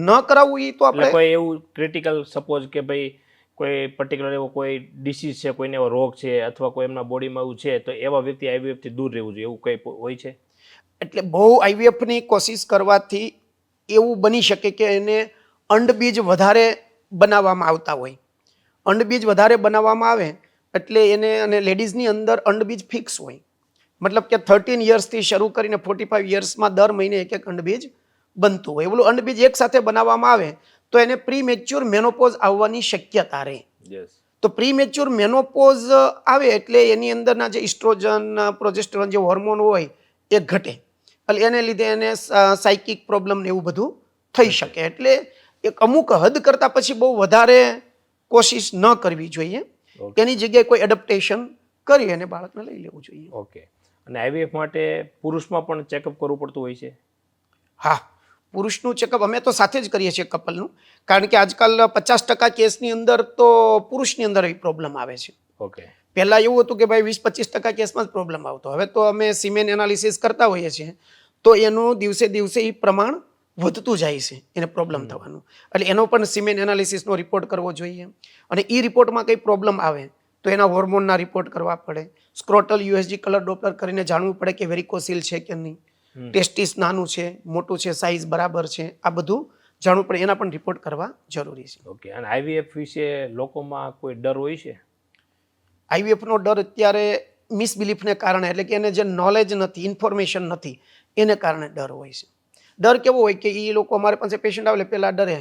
ન કરાવવું એ તો એટલે આપણે કોઈ એવું ક્રિટિકલ સપોઝ કે ભાઈ કોઈ પર્ટિક્યુલર એવો કોઈ ડિસીઝ છે, કોઈને એવો રોગ છે અથવા કોઈ એમના બોડીમાં એવું છે તો એવા વ્યક્તિ આઈવીએફ થી દૂર રહેવું જોઈએ, એવું કંઈ હોય છે? એટલે બહુ આઈવીએફની કોશિશ કરવાથી એવું બની શકે કે એને અંડબીજ વધારે બનાવવામાં આવતા હોય. અંડબીજ વધારે બનાવવામાં આવે એટલે એને, અને લેડીઝની અંદર અંડબીજ ફિક્સ હોય, મતલબ કે 13 યર્સથી શરૂ કરીને 45 યર્સમાં દર મહિને એક એક અંડબીજ બનતું હોય. એવું અંડબીજ એક સાથે બનાવવામાં આવે તો એને પ્રીમેચ્યોર મેનોપોઝ આવવાની શક્યતા રહે. યસ. તો પ્રીમેચ્યોર મેનોપોઝ આવે એટલે એની અંદરના જે ઇસ્ટ્રોજન, પ્રોજેસ્ટેરોન જે હોર્મોન હોય એ ઘટે, એટલે એને લીધે એને સાયકિક પ્રોબ્લેમ ને એવું બધું થઈ શકે. એટલે એક અમુક હદ કરતાં પછી બહુ વધારે કોશિશ ન કરવી જોઈએ. એની જગ્યાએ કોઈ એડપ્ટેશન કરી અને બાળકને લઈ લેવું જોઈએ. ઓકે. અને આઈવીએફ માટે પુરુષમાં પણ ચેકઅપ કરવું પડતું હોય છે? હા, પુરુષનું ચેકઅપ અમે તો સાથે જ કરીએ છીએ કપલનું, કારણ કે આજકાલ 50% કેસની અંદર તો પુરુષની અંદર એ પ્રોબ્લેમ આવે છે. ઓકે. પહેલાં એવું હતું કે ભાઈ 20-25% કેસમાં જ પ્રોબ્લેમ આવતો. હવે તો અમે સિમેન એનાલિસિસ કરતા હોઈએ છીએ તો એનું દિવસે દિવસે એ પ્રમાણ વધતું જાય છે એને પ્રોબ્લેમ થવાનું. એટલે એનો પણ સિમેન એનાલિસિસનો રિપોર્ટ કરવો જોઈએ. અને એ રિપોર્ટમાં કંઈ પ્રોબ્લેમ આવે તો એના હોર્મોનના રિપોર્ટ કરવા પડે. સ્ક્રોટલ યુએસજી કલર ડોપલર કરીને જાણવું પડે કે વેરિકોસિલ છે કે નહીં, ટેસ્ટિસ નાનું છે, મોટું છે, સાઇઝ બરાબર છે, આ બધું જાણવું પડે. એના પણ રિપોર્ટ કરવા જરૂરી છે. ઓકે. અને આઈવીએફ વિશે લોકોમાં કોઈ ડર હોય છે? આઈવીએફનો ડર અત્યારે મિસબિલીફને કારણે, એટલે કે એને જે નોલેજ નથી, ઇન્ફોર્મેશન નથી, એને કારણે ડર હોય છે. ડર કેવો હોય કે એ લોકો અમારે પાસે પેશન્ટ આવે પહેલાં ડરે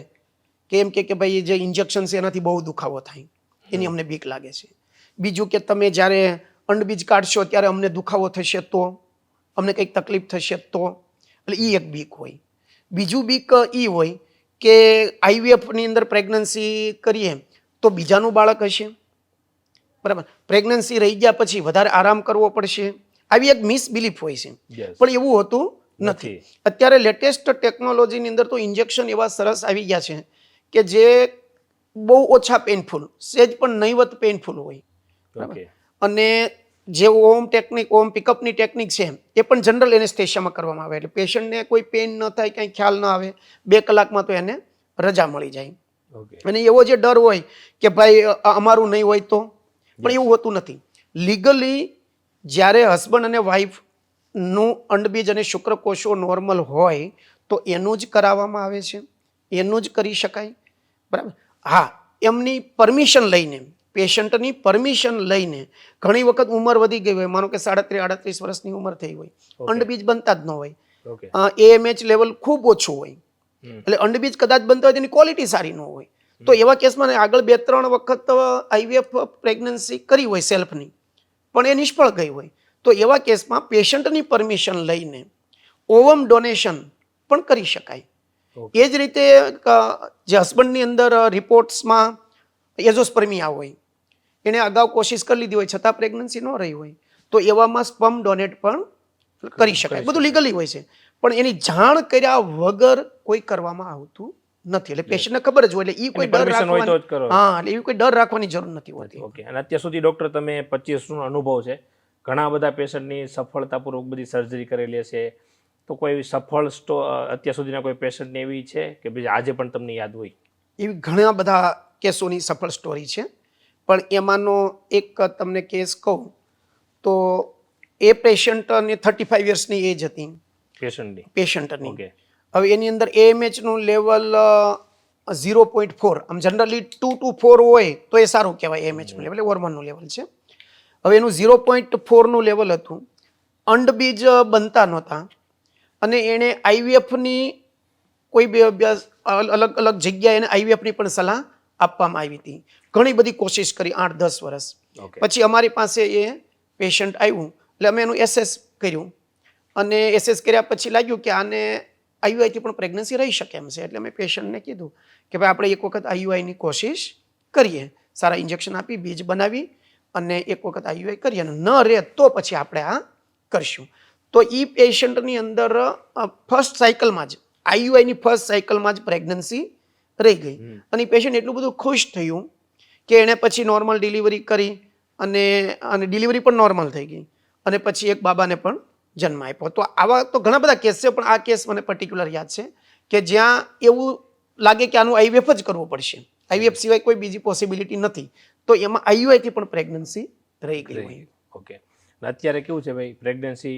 કે એમ કે ભાઈ જે ઇન્જેક્શન છે એનાથી બહુ દુખાવો થાય, એની અમને બીક લાગે છે. બીજું કે તમે જ્યારે અંડબીજ કાઢશો ત્યારે અમને દુખાવો થશે તો, અમને કંઈક તકલીફ થશે તો, એટલે એ એક બીક હોય. બીજું બીક એ હોય કે આઈવીએફની અંદર પ્રેગ્નન્સી કરીએ તો બીજાનું બાળક હશે, બરાબર, પ્રેગ્નન્સી રહી ગયા પછી વધારે આરામ કરવો પડશે, આવી એક મિસબિલીફ હોય છે. Yes. પણ એવું હોતું નથી. અત્યારે લેટેસ્ટ ટેકનોલોજીની અંદર તો ઇન્જેક્શન એવા સરસ આવી ગયા છે કે જે બહુ ઓછા પેઇનફુલ, સેજ પણ નહીવત પેઇનફુલ હોય. ઓકે. અને જે ઓમ ટેકનિક, ઓમ પિકઅપની ટેકનિક છે એ પણ જનરલ એનેસ્થેશિયામાં કરવામાં આવે એટલે પેશન્ટને કોઈ પેઇન ન થાય, કંઈ ખ્યાલ ન આવે, 2 કલાકમાં તો એને રજા મળી જાય. ઓકે. અને એવો જે ડર હોય કે ભાઈ અમારું નહીં હોય તો, પણ એવું હોતું નથી. લીગલી જ્યારે હસબન્ડ અને વાઈફનું અંડબીજ અને શુક્રકોષો નોર્મલ હોય તો એનું જ કરાવવામાં આવે છે, એનું જ કરી શકાય, બરાબર. હા, એમની પરમિશન લઈને, પેશન્ટની પરમિશન લઈને, ઘણી વખત ઉંમર વધી ગઈ હોય, માનો કે 37-38 વર્ષની ઉંમર થઈ હોય, અંડબીજ બનતા જ ન હોય, ઓકે. એએમએચ લેવલ ખૂબ ઓછું હોય, એટલે અંડબીજ કદાચ બનતા હોય તેની ક્વોલિટી સારી ન હોય, તો એવા કેસમાં આગળ 2-3 વખત આઈવીએફ પ્રેગ્નન્સી કરી હોય સેલ્ફની, પણ એ નિષ્ફળ ગઈ હોય, તો એવા કેસમાં પેશન્ટની પરમિશન લઈને ઓવમ ડોનેશન પણ કરી શકાય. એ જ રીતે જે હસબન્ડની અંદર રિપોર્ટ્સમાં એઝોસ્પર્મિયા હોય, એણે અગાઉ કોશિશ કરી લીધી હોય છતાં પ્રેગ્નન્સી ન રહી હોય, તો એવામાં સ્પર્મ ડોનેટ પણ કરી શકાય. બધું લીગલી હોય છે, પણ એની જાણ કર્યા વગર કોઈ કરવામાં આવતું નથી. એટલે પેશન્ટને ખબર જ હોય, એટલે એ કોઈ ડર પરમિશન હોય તો જ કરો. હા, એટલે એવી કોઈ ડર રાખવાની જરૂર નથી હોતી. ઓકે. અને અત્યાર સુધી ડૉક્ટર તમે 25 વર્ષનો અનુભવ છે, ઘણા બધા પેશન્ટની સફળતાપૂર્વક બધી સર્જરી કરેલી હશે, તો કોઈ એવી સફળ અત્યાર સુધીના કોઈ પેશન્ટની એવી છે કે ભાઈ આજે પણ તમને યાદ હોય? એવી ઘણા બધા કેસોની સફળ સ્ટોરી છે, પણ એમાંનો એક તમને કેસ કહું તો એ પેશન્ટને 35 યર્સની એજ હતી પેશન્ટની. ઓકે. હવે એની અંદર AMHનું લેવલ 0.4, આમ જનરલી 2 to 4 હોય તો એ સારું કહેવાય. AMHનું લેવલ હોર્મોનનું લેવલ છે. હવે એનું 0.4નું લેવલ હતું. અંડબીજ બનતા નહોતા અને એણે IVFની કોઈ અલગ અલગ જગ્યાએ એને IVFની પણ સલાહ આપવામાં આવી હતી. ઘણી બધી કોશિશ કરી 8-10 વર્ષ. પછી અમારી પાસે એ પેશન્ટ આવ્યું એટલે અમે એનું SS કર્યું અને SS કર્યા પછી લાગ્યું કે આને IUI થી પણ પ્રેગ્નન્સી રહી શકે એમ છે. એટલે અમે પેશન્ટને કીધું કે ભાઈ આપણે એક વખત IUI ની કોશિશ કરીએ, સારા ઇન્જેક્શન આપી બીજ બનાવી અને એક વખત IUI કરીએ, અને ન રહે તો પછી આપણે આ કરશું. તો એ પેશન્ટની અંદર ફર્સ્ટ સાયકલમાં જ IUI ની ફર્સ્ટ સાયકલમાં જ પ્રેગ્નન્સી રહી ગઈ અને પેશન્ટ એટલું બધું ખુશ થયું કે એણે પછી નોર્મલ ડિલિવરી કરી અને ડિલિવરી પણ નોર્મલ થઈ ગઈ અને પછી એક બાબાને પણ જન્મ આપ્યો. તો આવા તો ઘણા બધા કેસ છે, પણ આ કેસ મને પર્ટિક્યુલર યાદ છે કે જ્યાં એવું લાગે કે આનું IVF જ કરવું પડશે, IVF સિવાય કોઈ બીજી પોસિબિલિટી નથી, તો એમાં IUI થી પણ પ્રેગ્નન્સી રહી ગઈ હોય. ઓકે. અત્યારે કેવું છે ભાઈ, પ્રેગ્નન્સી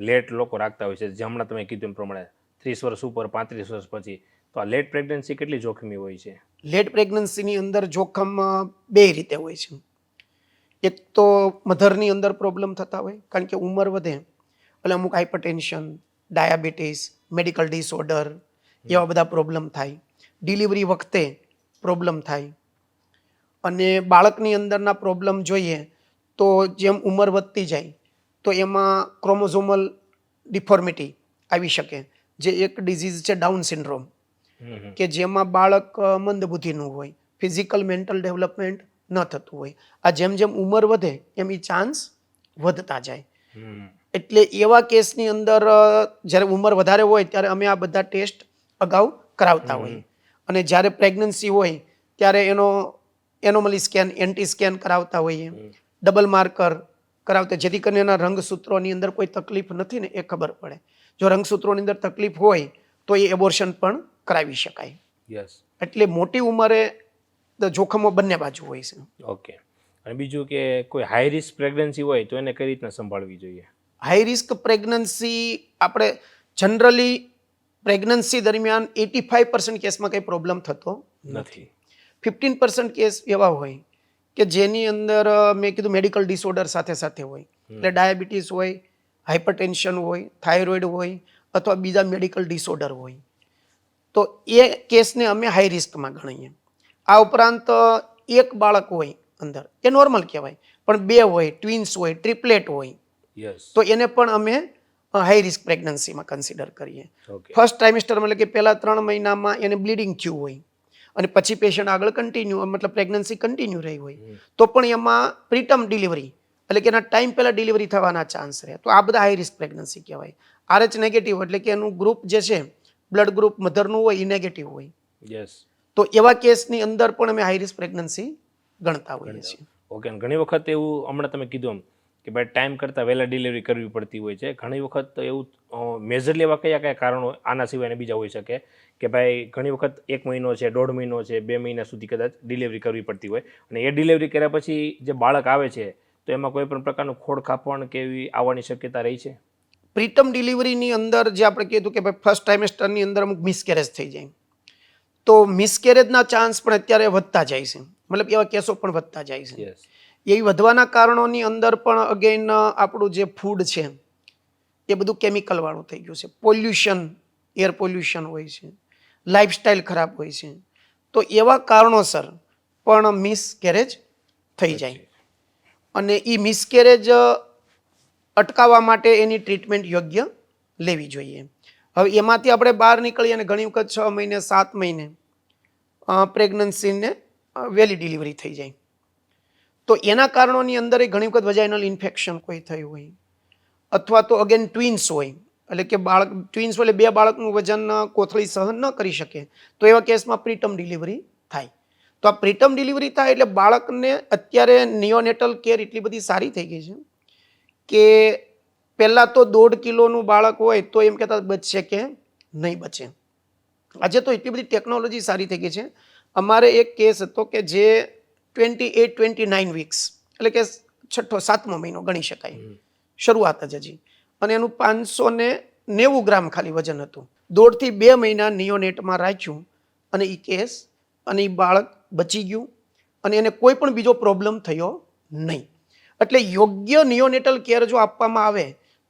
લેટ લોકો રાખતા હોય છે, જે હમણાં તમે કીધું એ પ્રમાણે 30 વર્ષ ઉપર 35 વર્ષ પછી, તો આ લેટ પ્રેગ્નન્સી કેટલી જોખમી હોય છે? લેટ પ્રેગ્નન્સીની અંદર જોખમ બે રીતે હોય છે. એક તો મધરની અંદર પ્રોબ્લેમ થતા હોય, કારણ કે ઉંમર વધે એટલે અમુક હાઇપરટેન્શન, ડાયાબિટીસ, મેડિકલ ડિસઓર્ડર એવા બધા પ્રોબ્લેમ થાય. ડિલિવરી વખતે પ્રોબ્લેમ થાય. અને બાળકની અંદરના પ્રોબ્લેમ જોઈએ તો જેમ ઉંમર વધતી જાય તો એમાં ક્રોમોઝોમલ ડિફોર્મિટી આવી શકે, જે એક ડિઝીઝ છે ડાઉન સિન્ડ્રોમ, કે જેમાં બાળક મંદબુદ્ધિનું હોય, ફિઝિકલ મેન્ટલ ડેવલપમેન્ટ ન થતું હોય. આ જેમ જેમ ઉંમર વધે એમ એ ચાન્સ વધતા જાય. એટલે એવા કેસની અંદર જ્યારે ઉંમર વધારે હોય ત્યારે અમે આ બધા ટેસ્ટ અગાઉ કરાવતા હોઈએ, અને જ્યારે પ્રેગ્નન્સી હોય ત્યારે એનો એનોમલી સ્કેન, એન્ટી સ્કેન કરાવતા હોઈએ, ડબલ માર્કર કરાવતા, જેથી કરીને એના રંગસૂત્રોની અંદર કોઈ તકલીફ નથી ને એ ખબર પડે. જો રંગસૂત્રોની અંદર તકલીફ હોય તો એ એબોર્શન પણ કરાવી શકાય. એટલે મોટી ઉંમરે જોખમો બંને બાજુ હોય છે. ઓકે. અને બીજું કે કોઈ હાઈ રિસ્ક પ્રેગ્નન્સી હોય તો એને કઈ રીતના સંભાળવી જોઈએ? હાઈ રિસ્ક પ્રેગ્નન્સી આપણે જનરલી પ્રેગ્નન્સી દરમિયાન 85% કેસમાં કંઈ પ્રોબ્લેમ થતો નથી. 15% કેસ એવા હોય કે જેની અંદર મેં કીધું મેડિકલ ડિસઓર્ડર સાથે સાથે હોય, એટલે ડાયાબિટીસ હોય, હાઇપરટેન્શન હોય, થાઇરોઇડ હોય અથવા બીજા મેડિકલ ડિસઓર્ડર હોય, તો એ કેસને અમે હાઈ રિસ્કમાં ગણીએ. આ ઉપરાંત એક બાળક હોય અંદર એ નોર્મલ કહેવાય, પણ બે હોય, ટ્વિન્સ હોય, ટ્રિપલેટ હોય, તો એને પણ અમે હાઈ રિસ્ક પ્રેગ્નન્સીમાં કન્સિડર કરીએ. ફર્સ્ટ ટ્રાઇમેસ્ટરમાં એટલે કે પહેલા 3 મહિનામાં એને બ્લીડિંગ થયું હોય અને પછી પેશન્ટ આગળ કન્ટિન્યુ મતલબ પ્રેગ્નન્સી કન્ટિન્યુ રહી હોય તો પણ એમાં પ્રીટર્મ ડિલિવરી એટલે કે એના ટાઈમ પહેલાં ડિલિવરી થવાના ચાન્સ રહે, તો આ બધા હાઈ રિસ્ક પ્રેગ્નન્સી કહેવાય. RH નેગેટિવ એટલે કે એનું ગ્રુપ જે છે બ્લડ ગ્રુપ મધરનું હોય એ નેગેટિવ હોય, તો એવા કેસની અંદર પણ અમે હાઈ રિસ્ક પ્રેગ્નન્સી ગણતા હોઈએ છીએ. ઓકે. ઘણી વખત એવું હમણાં તમે કીધું એમ કે ભાઈ ટાઈમ કરતાં વહેલા ડિલિવરી કરવી પડતી હોય છે. ઘણી વખત એવું મેજરલી એવા કયા કારણો આના સિવાય બીજા હોઈ શકે કે ભાઈ ઘણી વખત 1 મહિનો છે, 1.5 મહિનો છે, 2 મહિના સુધી કદાચ ડિલિવરી કરવી પડતી હોય, અને એ ડિલિવરી કર્યા પછી જે બાળક આવે છે તો એમાં કોઈ પણ પ્રકારનું ખોડ ખાપણ કે એવી આવવાની શક્યતા રહી છે? પ્રીટર્મ ડિલિવરીની અંદર જે આપણે કીધું કે ભાઈ ફર્સ્ટ ટ્રાઇમેસ્ટરની અંદર અમુક મિસકેરેજ થઈ જાય, તો મિસકેરેજના ચાન્સ પણ અત્યારે વધતા જાય છે, મતલબ એવા કેસો પણ વધતા જાય છે. એ વધવાના કારણોની અંદર પણ અગેન આપણું જે ફૂડ છે એ બધું કેમિકલ વાળું થઈ ગયું છે, પોલ્યુશન, એર પોલ્યુશન હોય છે, લાઇફસ્ટાઇલ ખરાબ હોય છે, તો એવા કારણોસર પણ મિસકેરેજ થઈ જાય. અને એ મિસકેરેજ અટકાવવા માટે એની ટ્રીટમેન્ટ યોગ્ય લેવી જોઈએ. હવે એમાંથી આપણે બહાર નીકળીએ અને ઘણી વખત 6 મહિને 7 મહિને પ્રેગ્નન્સીને વહેલી ડિલિવરી થઈ જાય, તો એના કારણોની અંદર ઘણી વખત વજાઇનલ ઇન્ફેક્શન કોઈ થયું હોય, અથવા તો અગેન ટ્વિન્સ હોય એટલે કે બાળક ટ્વિન્સ એટલે બે બાળકનું વજન કોથળી સહન ન કરી શકે, તો એવા કેસમાં પ્રીટર્મ ડિલિવરી થાય. તો આ પ્રીટર્મ ડિલિવરી થાય એટલે બાળકને અત્યારે નિયોનેટલ કેર એટલી બધી સારી થઈ ગઈ છે કે પહેલાં તો 1.5 કિલોનું બાળક હોય તો એમ કહેતા બચશે કે નહીં બચે. આજે તો એટલી બધી ટેકનોલોજી સારી થઈ ગઈ છે. અમારે એક કેસ હતો કે જે 28-29 વીક્સ એટલે કે 6-7મો મહિનો ગણી શકાય, શરૂઆત જ હજી, અને એનું 590 ગ્રામ ખાલી વજન હતું. 1.5 થી 2 મહિના નિયોનેટમાં રાખ્યું અને એ કેસ અને એ બાળક બચી ગયું અને એને કોઈ પણ બીજો પ્રોબ્લેમ થયો નહીં. એટલે યોગ્ય નિયોનેટલ કેર જો આપવામાં આવે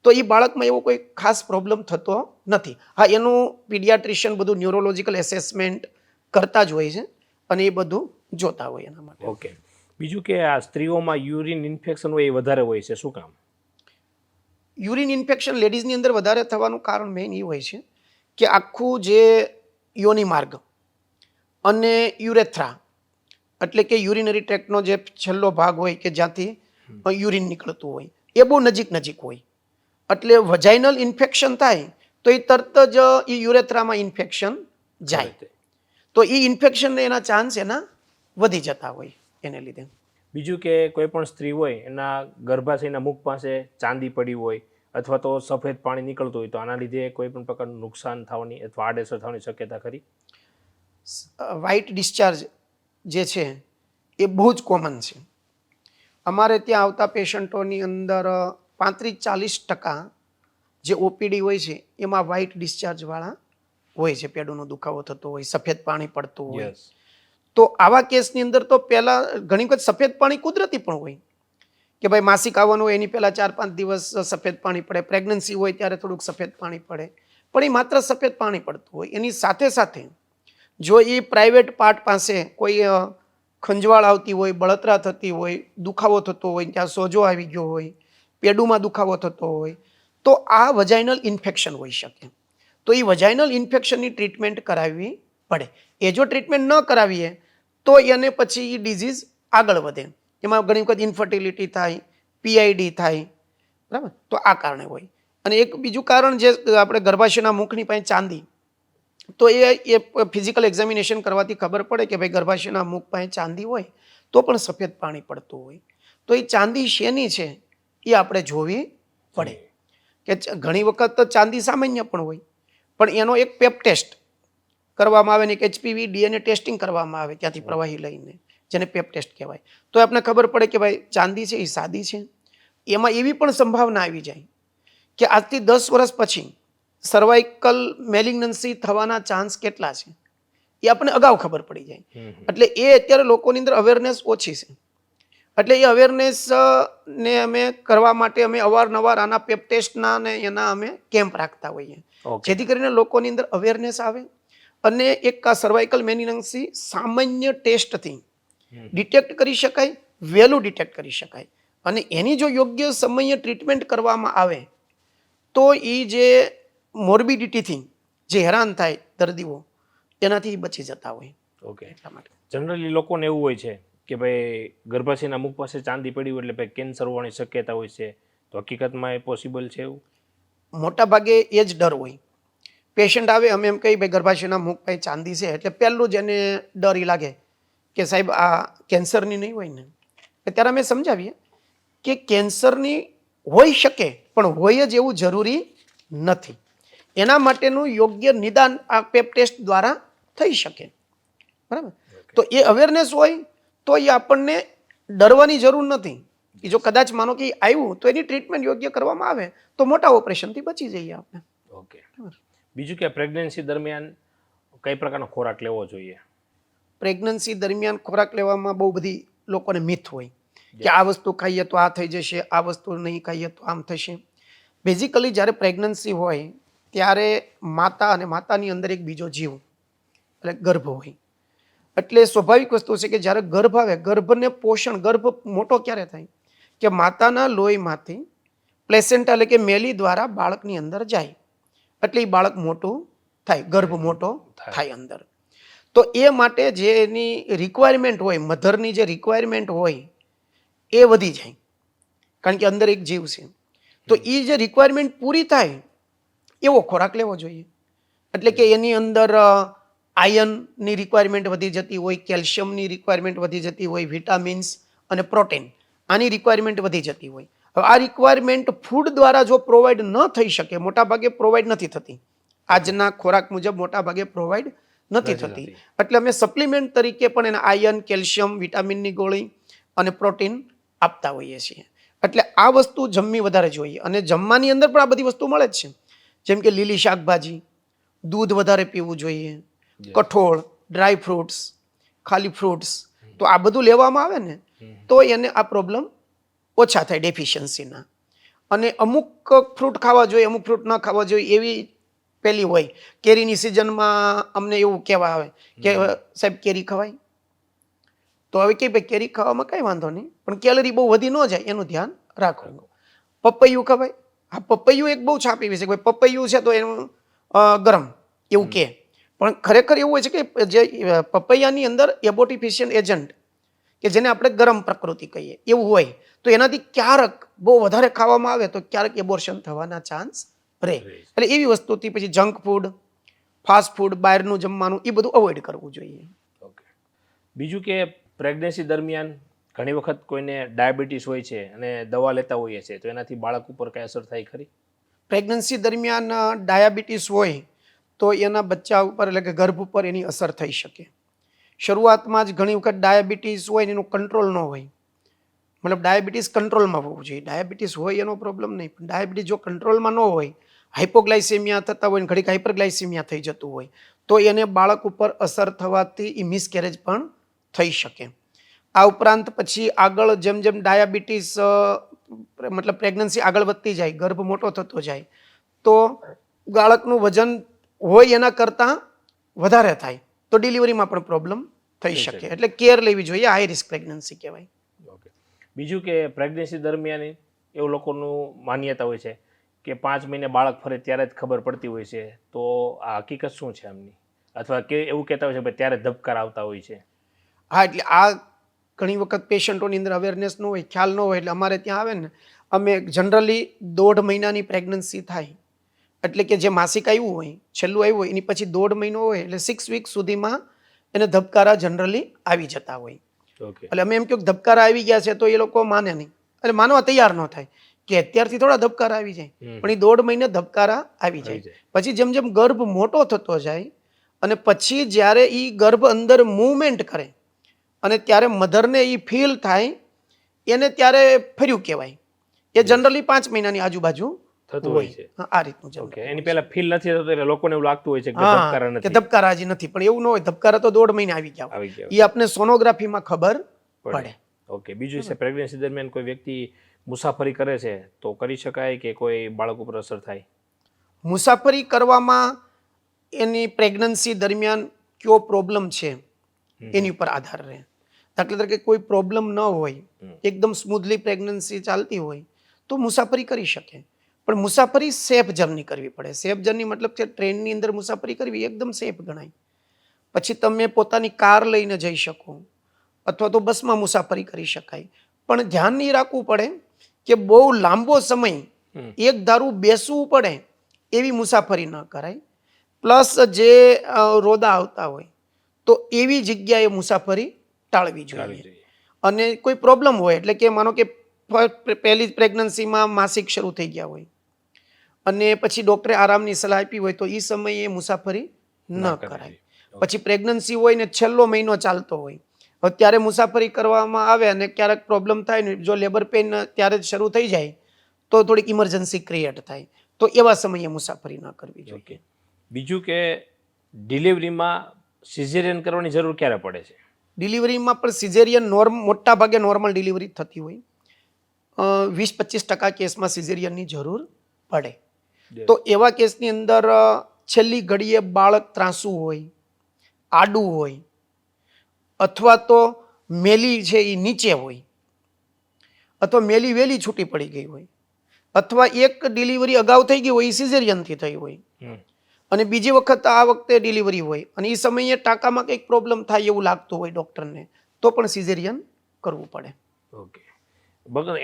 તો એ બાળકમાં એવો કોઈ ખાસ પ્રોબ્લેમ થતો નથી. હા, એનું પીડિયાટ્રિશિયન બધું ન્યુરોલોજિકલ એસેસમેન્ટ કરતા જ હોય છે અને એ બધું જોતા હોય એના માટે. ઓકે. બીજું કે આ સ્ત્રીઓમાં યુરિન ઇન્ફેક્શન હોય એ વધારે હોય છે, શું કામ? યુરિન ઇન્ફેક્શન લેડીઝની અંદર વધારે થવાનું કારણ મેઇન એ હોય છે કે આખું જે યોનિ માર્ગ અને યુરેથ્રા એટલે કે યુરિનરી ટ્રેક્ટનો જે છેલ્લો ભાગ હોય કે જ્યાંથી યુરિન નીકળતું હોય એ બહુ નજીક હોય. એટલે વજાઇનલ ઇન્ફેક્શન થાય તો એ તરત જ એ યુરેથ્રામાં ઇન્ફેક્શન જાય, તો એ ઇન્ફેક્શનને એના ચાન્સ એના વધી જતા હોય એને લીધે. બીજું કે કોઈ પણ સ્ત્રી હોય એના ગર્ભાશયના મુખ પાસે ચાંદી પડી હોય અથવા તો સફેદ પાણી નીકળતું હોય તો આના લીધે કોઈ પણ પ્રકારનું નુકસાન થવાની અથવા આડઅસર થવાની શક્યતા ખરી? વ્હાઇટ ડિસ્ચાર્જ જે છે એ બહુ જ કોમન છે. અમારે ત્યાં આવતા પેશન્ટોની અંદર 35-40% જે ઓપીડી હોય છે એમાં વ્હાઇટ ડિસ્ચાર્જવાળા હોય છે. પેડોનો દુખાવો થતો હોય, સફેદ પાણી પડતું હોય. તો આવા કેસની અંદર તો પહેલાં ઘણી વખત સફેદ પાણી કુદરતી પણ હોય કે ભાઈ માસિક આવવાનું હોય એની પહેલાં 4-5 દિવસ સફેદ પાણી પડે, પ્રેગ્નન્સી હોય ત્યારે થોડુંક સફેદ પાણી પડે, પણ એ માત્ર સફેદ પાણી પડતું હોય. એની સાથે સાથે જો એ પ્રાઇવેટ પાર્ટ પાસે કોઈ ખંજવાળ આવતી હોય, બળતરા થતી હોય, દુખાવો થતો હોય, ત્યાં સોજો આવી ગયો હોય, પેડુમાં દુખાવો થતો હોય, તો આ વજાઇનલ ઇન્ફેક્શન હોઈ શકે. તો એ વજાઇનલ ઇન્ફેક્શનની ટ્રીટમેન્ટ કરાવવી પડે. એ જો ટ્રીટમેન્ટ ન કરાવીએ તો એને પછી એ ડિઝીઝ આગળ વધે. એમાં ઘણી વખત ઇન્ફર્ટિલિટી થાય, પીઆઈડી થાય, બરાબર. તો આ કારણે હોય. અને એક બીજું કારણ જે આપણે ગર્ભાશયના મુખની પાસે ચાંદી, તો એ ફિઝિકલ એક્ઝામિનેશન કરવાથી ખબર પડે કે ભાઈ ગર્ભાશયના મુખ પાસે ચાંદી હોય તો પણ સફેદ પાણી પડતું હોય. તો એ ચાંદી શેની છે એ આપણે જોવી પડે. કે ઘણી વખત તો ચાંદી સામાન્ય પણ હોય, પણ એનો એક પેપ ટેસ્ટ કરવામાં આવે ને એક HPV DNA ટેસ્ટિંગ કરવામાં આવે ત્યાંથી પ્રવાહી લઈને, જેને પેપ ટેસ્ટ કહેવાય. તો આપણે ખબર પડે કે ભાઈ ચાંદી છે એ સાદી છે. એમાં એવી પણ સંભાવના આવી જાય કે આજથી 10 વર્ષ પછી સર્વાઇકલ મેલિગ્નન્સી થવાના ચાન્સ કેટલા છે એ આપણને અગાઉ ખબર પડી જાય. એટલે એ અત્યારે લોકોની અંદર અવેરનેસ ઓછી છે. એટલે એ અવેરનેસ ને અમે કરવા માટે અમે અવારનવાર આના પેપ ટેસ્ટના ને એના અમે કેમ્પ રાખતા હોઈએ, જેથી કરીને લોકોની અંદર અવેરનેસ આવે અને એક આ સર્વાઇકલ મેલિગ્નન્સી સામાન્ય ટેસ્ટથી ડિટેક્ટ કરી શકાય, વહેલું ડિટેક્ટ કરી શકાય. અને એની જો યોગ્ય સમયે ટ્રીટમેન્ટ કરવામાં આવે તો એ જે મોર્બિડિટીથી જે હેરાન થાય દર્દીઓ એનાથી બચી જતા હોય. ઓકે. એટલા માટે જનરલી લોકોને એવું હોય છે કે ભાઈ ગર્ભાશયના મુખ પાસે ચાંદી પડી હોય એટલે ભાઈ કેન્સર હોવાની શક્યતા હોય છે, તો હકીકતમાં એ પોસિબલ છે એવું? મોટા ભાગે એ જ ડર હોય. પેશન્ટ આવે, અમે એમ કહીએ ભાઈ ગર્ભાશયના મુખ પાસે ચાંદી છે એટલે પહેલું જ એને ડર એ લાગે કે સાહેબ આ કેન્સરની નહીં હોય ને. ત્યારે અમે સમજાવીએ કે કેન્સરની હોઈ શકે પણ હોય જ એવું જરૂરી નથી. એના માટેનું યોગ્ય નિદાન આ પેપ ટેસ્ટ દ્વારા થઈ શકે, બરાબર. તો એ અવેરનેસ હોય તો એ આપણને ડરવાની જરૂર નથી. એ જો કદાચ માનો કે આવ્યું તો એની ટ્રીટમેન્ટ યોગ્ય કરવામાં આવે તો મોટા ઓપરેશનથી બચી જઈએ આપણે. ઓકે. બીજું કે પ્રેગ્નન્સી દરમિયાન કઈ પ્રકારનો ખોરાક લેવો જોઈએ? પ્રેગ્નન્સી દરમિયાન ખોરાક લેવામાં બહુ બધી લોકોને મિથ હોય કે આ વસ્તુ ખાઈએ તો આ થઈ જશે, આ વસ્તુ નહીં ખાઈએ તો આમ થશે. બેઝિકલી જ્યારે પ્રેગ્નન્સી હોય ત્યારે માતા અને માતાની અંદર એક બીજો જીવ એટલે ગર્ભ હોય. એટલે સ્વાભાવિક વસ્તુ છે કે જ્યારે ગર્ભ આવે, ગર્ભને પોષણ, ગર્ભ મોટો ક્યારે થાય કે માતાના લોહીમાંથી પ્લેસેન્ટા એટલે કે મેલી દ્વારા બાળકની અંદર જાય એટલે એ બાળક મોટું થાય, ગર્ભ મોટો થાય અંદર. તો એ માટે જે એની રિક્વાયરમેન્ટ હોય, મધરની જે રિક્વાયરમેન્ટ હોય એ વધી જાય, કારણ કે અંદર એક જીવ છે. તો એ જે રિક્વાયરમેન્ટ પૂરી થાય એવો ખોરાક લેવો જોઈએ. એટલે કે એની અંદર આયર્નની રિક્વાયરમેન્ટ વધી જતી હોય, કેલ્શિયમની રિક્વાયરમેન્ટ વધી જતી હોય, વિટામિન્સ અને પ્રોટીન આની રિક્વાયરમેન્ટ વધી જતી હોય. હવે આ રિક્વાયરમેન્ટ ફૂડ દ્વારા જો પ્રોવાઈડ ન થઈ શકે, મોટાભાગે પ્રોવાઈડ નથી થતી, આજના ખોરાક મુજબ મોટાભાગે પ્રોવાઈડ નથી થતી, એટલે અમે સપ્લિમેન્ટ તરીકે પણ એને આયર્ન, કેલ્શિયમ, વિટામિનની ગોળી અને પ્રોટીન આપતા હોઈએ છીએ. એટલે આ વસ્તુ જમવી વધારે જોઈએ. અને જમવાની અંદર પણ આ બધી વસ્તુ મળે જ છે, જેમ કે લીલી શાકભાજી, દૂધ વધારે પીવું જોઈએ, કઠોળ, ડ્રાય ફ્રૂટ્સ, ખાલી ફ્રૂટ્સ. તો આ બધું લેવામાં આવે ને તો એને આ પ્રોબ્લેમ ઓછા થાય ડેફિશિયન્સીના. અને અમુક ફ્રૂટ ખાવા જોઈએ, અમુક ફ્રૂટ ન ખાવા જોઈએ એવી પેલી હોય. કેરીની સિઝનમાં અમને એવું કહેવા આવે કે સાહેબ કેરી ખવાય, તો હવે કે ભાઈ કેરી ખાવામાં કંઈ વાંધો નહીં, પણ કેલરી બહુ વધી ન જાય એનું ધ્યાન રાખવું. પપૈયું ખવાય, હા પપૈયું એક બહુ છાપી વિશે, પપૈયું છે તો એનું ગરમ એવું કે, પણ ખરેખર એવું હોય છે કે જે પપૈયાની અંદર એબોર્ટિફિશિયન્ટ એજન્ટ કે જેને આપણે ગરમ પ્રકૃતિ કહીએ એવું હોય, તો એનાથી ક્યારેક બહુ વધારે ખાવામાં આવે તો ક્યારેક એબોર્શન થવાના ચાન્સ રહે. એટલે એવી વસ્તુથી પછી જંક ફૂડ, ફાસ્ટ ફૂડ, બહારનું જમવાનું એ બધું અવોઇડ કરવું જોઈએ. ઓકે. બીજું કે પ્રેગ્નન્સી દરમિયાન ઘણી વખત કોઈને ડાયાબિટીસ હોય છે અને દવા લેતા હોઈએ છે, તો એનાથી બાળક ઉપર કઈ અસર થાય ખરી? પ્રેગ્નન્સી દરમિયાન ડાયાબિટીસ હોય તો એના બચ્ચા ઉપર એટલે કે ગર્ભ ઉપર એની અસર થઈ શકે. શરૂઆતમાં જ ઘણી વખત ડાયાબિટીસ હોય ને એનું કંટ્રોલ ન હોય, મતલબ ડાયાબિટીસ કંટ્રોલમાં હોવું જોઈએ. ડાયાબિટીસ હોય એનો પ્રોબ્લેમ નહીં, પણ ડાયાબિટીસ જો કંટ્રોલમાં ન હોય, હાઇપોગ્લાયસેમિયા થતા હોય ને ઘડીક હાઇપરગ્લાયસેમિયા થઈ જતું હોય, તો એને બાળક ઉપર અસર થવાથી એ મિસકેરેજ પણ થઈ શકે. આ ઉપરાંત પછી આગળ જેમ જેમ ડાયાબિટીસ મતલબ પ્રેગ્નન્સી આગળ વધતી જાય, ગર્ભ મોટો થતો જાય, તો બાળકનું વજન હોય એના કરતાં વધારે થાય તો ડિલિવરીમાં પણ પ્રોબ્લેમ થઈ શકે. એટલે કેર લેવી જોઈએ, હાઈ રિસ્ક પ્રેગ્નન્સી કહેવાય. ઓકે. બીજું કે પ્રેગ્નન્સી દરમિયાન એવું લોકોનું માન્યતા હોય છે કે 5 મહિને બાળક ફરે ત્યારે જ ખબર પડતી હોય છે, તો આ હકીકત શું છે આમની? અથવા કે એવું કહેતા હોય છે કે ત્યારે ધબકાર આવતા હોય છે? હા, એટલે આ ઘણી વખત પેશન્ટોની અંદર અવેરનેસ ન હોય, ખ્યાલ ન હોય, એટલે અમારે ત્યાં આવે ને અમે જનરલી 1.5 મહિનાની પ્રેગ્નન્સી થાય એટલે કે જે માસિક આવ્યું હોય, છેલ્લું આવ્યું હોય, એની પછી 1.5 મહિનો હોય એટલે 6 વીક સુધીમાં એને ધબકારા જનરલી આવી જતા હોય. ઓકે. એટલે અમે એમ કહ્યું કે ધબકારા આવી ગયા છે, તો એ લોકો માને નહીં, એટલે માનવા તૈયાર ન થાય કે અત્યારથી થોડા ધબકારા આવી જાય, પણ એ 1.5 મહિને ધબકારા આવી જાય. પછી જેમ જેમ ગર્ભ મોટો થતો જાય અને પછી જ્યારે એ ગર્ભ અંદર મૂવમેન્ટ કરે અને ત્યારે મધરને એ ફીલ થાય, એને ત્યારે ફર્યું કહેવાય. એ જનરલી 5 મહિનાની આજુબાજુ થતું હોય છે. આ રીતનું છે. ઓકે. એની પહેલા ફીલ નથી થતું એટલે લોકોને એવું લાગતું હોય છે કે ધબકારા કે નથી, ધબકારા હજી નથી, પણ એવું ન હોય. ધબકારા તો 1.5 મહિને આવી ગયા, આવી ગયા. એ આપણે સોનોગ્રાફીમાં ખબર પડે. ઓકે. બીજું છે પ્રેગ્નન્સી દરમિયાન કોઈ વ્યક્તિ મુસાફરી કરે છે તો કરી શકાય કે કોઈ બાળક ઉપર અસર થાય? મુસાફરી કરવામાં એની પ્રેગ્નન્સી દરમિયાન કયો પ્રોબ્લેમ છે એની ઉપર આધાર રહે. દાખલા તરીકે કોઈ પ્રોબ્લેમ ન હોય, એકદમ સ્મૂધલી પ્રેગ્નન્સી ચાલતી હોય તો મુસાફરી કરી શકે, પણ મુસાફરી સેફ જર્ની કરવી પડે. સેફ જર્ની મતલબ કે ટ્રેનની અંદર મુસાફરી કરવી એકદમ સેફ ગણાય. પછી તમે પોતાની કાર લઈને જઈ શકો અથવા તો બસમાં મુસાફરી કરી શકાય, પણ ધ્યાન નહીં રાખવું પડે કે બહુ લાંબો સમય એક ધારું બેસવું પડે એવી મુસાફરી ન કરાય. પ્લસ જે રોદા આવતા હોય તો એવી જગ્યાએ મુસાફરી ટાળવી જોઈએ. અને કોઈ પ્રોબ્લેમ હોય, એટલે કે માનો કે પહેલી પ્રેગ્નન્સીમાં માસિક શરૂ થઈ ગયા હોય અને પછી ડૉક્ટરે આરામની સલાહ આપી હોય તો એ સમયે મુસાફરી ન કરાય. પછી પ્રેગ્નન્સી હોય ને છેલ્લો મહિનો ચાલતો હોય, ત્યારે મુસાફરી કરવામાં આવે અને ક્યારેક પ્રોબ્લેમ થાય ને, જો લેબર પેઇન ત્યારે જ શરૂ થઈ જાય તો થોડીક ઇમરજન્સી ક્રિએટ થાય, તો એવા સમયે મુસાફરી ન કરવી જોઈએ. બીજું કે ડિલિવરીમાં સિઝેરિયન કરવાની જરૂર ક્યારે પડે છે? ડિલિવરીમાં પણ સિઝેરિયન મોટા ભાગે નોર્મલ ડિલિવરી થતી હોય, 20-25% કેસમાં સિઝેરિયનની જરૂર પડે. તો એવા કેસની અંદર છેલ્લી ઘડીએ બાળક ત્રાંસુ હોય, આડું હોય, અથવા તો મેલી છે એ નીચે હોય, અથવા મેલી વહેલી છૂટી પડી ગઈ હોય, અથવા એક ડિલિવરી અગાઉ થઈ ગઈ હોય એ સિઝેરિયનથી થઈ હોય અને બીજી વખત આ વખતે ડિલિવરી હોય અને એ સમયે ટાંકામાં કંઈક પ્રોબ્લેમ થાય એવું લાગતું હોય ડૉક્ટરને, તો પણ સિઝેરિયન કરવું પડે. ઓકે.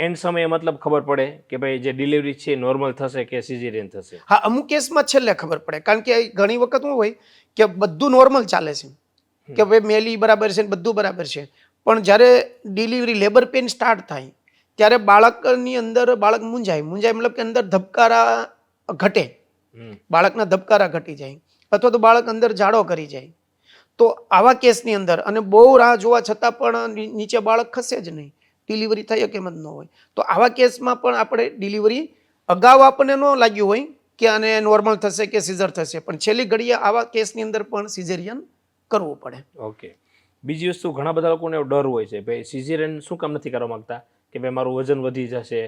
એન્ડ સમયે મતલબ ખબર પડે કે ભાઈ જે ડિલિવરી છે નોર્મલ થશે કે સિઝેરિયન થશે? હા, અમુક કેસમાં છેલ્લે ખબર પડે, કારણ કે ઘણી વખત શું હોય કે બધું નોર્મલ ચાલે છે, કે ભાઈ મેલી બરાબર છે ને બધું બરાબર છે, પણ જ્યારે ડિલિવરી લેબર પેઇન સ્ટાર્ટ થાય ત્યારે બાળકની અંદર બાળક મૂંઝાય મતલબ કે અંદર ધબકારા ઘટે, બાળકના ધબકારા ઘટી જાય, અથવા તો બાળક અંદર જાડો કરી જાય. તો આવા કેસની અંદર અને બહુ રાહ જોવા છતાં પણ નીચે બાળક ખસે જ નહીં, ડિલિવરી થઈ કેમ જ ન હોય, તો આવા કેસમાં પણ આપણે ડિલિવરી અગાઉ આપણને ન લાગ્યું હોય કે આને નોર્મલ થશે કે સિઝર થશે, પણ છેલ્લી ઘડીએ આવા કેસની અંદર પણ સિઝેરિયન કરવું પડે. ઓકે. બીજી વસ્તુ, ઘણા બધા લોકોને એવો ડર હોય છે ભાઈ સિઝેરિયન શું કામ નથી કરવા માંગતા કે ભાઈ મારું વજન વધી જશે,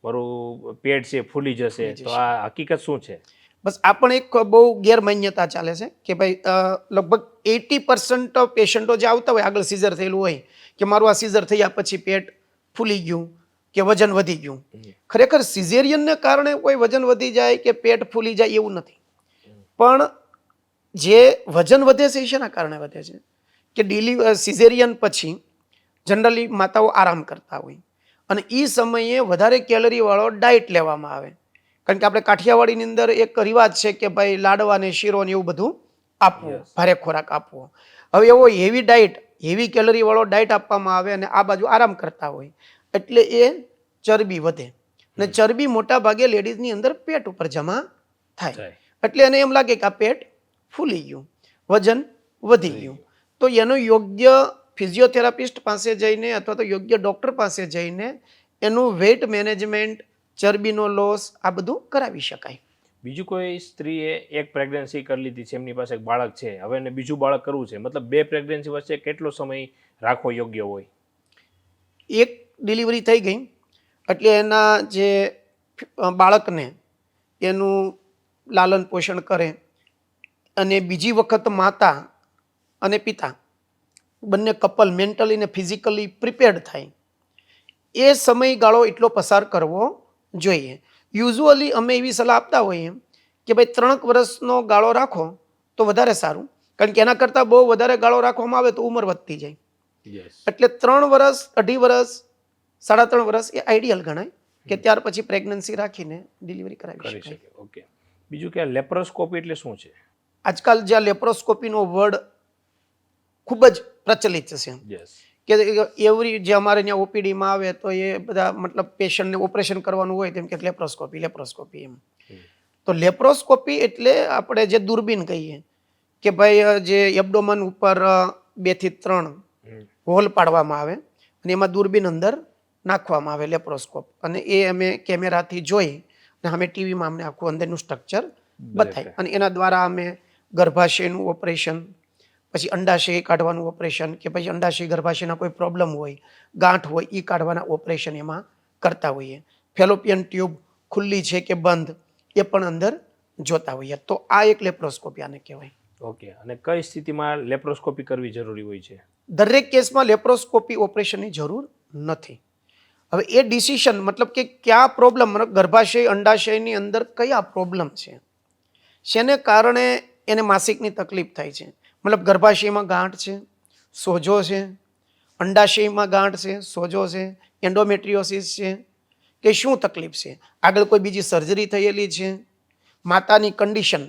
મારું પેટ છે ફૂલી જશે, તો આ હકીકત શું છે? બસ આ પણ એક બહુ ગેરમાન્યતા ચાલે છે કે ભાઈ લગભગ 80% પેશન્ટો જે આવતા હોય આગળ સિઝર થયેલું હોય કે મારું આ સિઝર થયા પછી પેટ ફૂલી ગયું કે વજન વધી ગયું. ખરેખર સિઝેરિયનને કારણે કોઈ વજન વધી જાય કે પેટ ફૂલી જાય એવું નથી, પણ જે વજન વધે છે એ શેના કારણે વધે છે કે સિઝેરિયન પછી જનરલી માતાઓ આરામ કરતા હોય અને એ સમયે વધારે કેલરીવાળો ડાયટ લેવામાં આવે, કારણ કે આપણે કાઠિયાવાડીની અંદર એક રિવાજ છે કે ભાઈ લાડવા ને શીરો ને એવું બધું આપવું, ભારે ખોરાક આપવો. હવે એવો હેવી કેલરીવાળો ડાયટ આપવામાં આવે અને આ બાજુ આરામ કરતા હોય એટલે એ ચરબી વધે, અને ચરબી મોટા ભાગે લેડીઝની અંદર પેટ ઉપર જમા થાય, એટલે એને એમ લાગે કે આ પેટ ફૂલી ગયું, વજન વધી ગયું. તો એનો યોગ્ય ફિઝિયોથેરાપિસ્ટ પાસે જઈને અથવા તો યોગ્ય ડૉક્ટર પાસે જઈને એનું વેઇટ મેનેજમેન્ટ, ચરબીનો લોસ આ બધું કરાવી શકાય. બીજું કોઈ સ્ત્રીએ એક પ્રેગ્નન્સી કરી લીધી છે, એમની પાસે એક બાળક છે, હવે એને બીજું બાળક કરવું છે, મતલબ બે પ્રેગ્નન્સી વચ્ચે કેટલો સમય રાખવો યોગ્ય હોય? એક ડિલિવરી થઈ ગઈ એટલે એના જે બાળકને એનું લાલન પોષણ કરે અને બીજી વખત માતા અને પિતા બંને કપલ મેન્ટલી ને ફિઝિકલી પ્રિપેર્ડ થાય એ સમયગાળો એટલો પસાર કરવો જોઈએ. યુઝ્યુઅલી અમે એવી સલાહ આપતા હોઈએ કે ભાઈ 3 વર્ષનો ગાળો રાખો તો વધારે સારું, કારણ કે એના કરતાં બહુ વધારે ગાળો રાખવામાં આવે તો ઉંમર વધતી જાય. એટલે 3 વર્ષ, 2.5 વર્ષ, 3.5 વર્ષ એ આઈડિયલ ગણાય કે ત્યાર પછી પ્રેગ્નન્સી રાખીને ડિલિવરી કરાવી શકાય. ઓકે. બીજું કે લેપ્રોસ્કોપી એટલે શું છે? આજકાલ જ્યાં લેપ્રોસ્કોપીનો વર્ડ ખૂબ જ પ્રચલિત છે કે એવરી જે અમારે ત્યાં ઓપીડીમાં આવે તો એ બધા મતલબ પેશન્ટને ઓપરેશન કરવાનું હોય તેમ કે લેપ્રોસ્કોપી એમ. તો લેપ્રોસ્કોપી એટલે આપણે જે દૂરબીન કહીએ કે ભાઈ જે એબ્ડોમન ઉપર 2 થી 3 હોલ પાડવામાં આવે અને એમાં દૂરબીન અંદર નાખવામાં આવે લેપ્રોસ્કોપ, અને એ અમે કેમેરાથી જોઈ અને અમે ટીવીમાં અમને આખું અંદરનું સ્ટ્રક્ચર બતાય અને એના દ્વારા અમે ગર્ભાશયનું ઓપરેશન, પછી અંડાશય કાઢવાનું ઓપરેશન કે પછી અંડાશય ગર્ભાશયના કોઈ પ્રોબ્લેમ હોય, ગાંઠ હોય એ કાઢવાના ઓપરેશન એમાં કરતા હોઈએ. ફેલોપિયન ટ્યુબ ખુલ્લી છે કે બંધ એ પણ અંદર જોતા હોઈએ. તો આ એક લેપ્રોસ્કોપી આને કહેવાય. ઓકે. અને કઈ સ્થિતિમાં લેપ્રોસ્કોપી કરવી જરૂરી હોય છે? દરેક કેસમાં લેપ્રોસ્કોપી ઓપરેશનની જરૂર નથી. હવે એ ડિસિશન મતલબ કે કયા પ્રોબ્લેમ, ગર્ભાશય અંડાશયની અંદર કયા પ્રોબ્લેમ છે, શેને કારણે એને માસિકની તકલીફ થાય છે, મતલબ ગર્ભાશયમાં ગાંઠ છે, સોજો છે, અંડાશયમાં ગાંઠ છે, સોજો છે, એન્ડોમેટ્રિયોસિસ છે કે શું તકલીફ છે, આગળ કોઈ બીજી સર્જરી થયેલી છે, માતાની કન્ડિશન,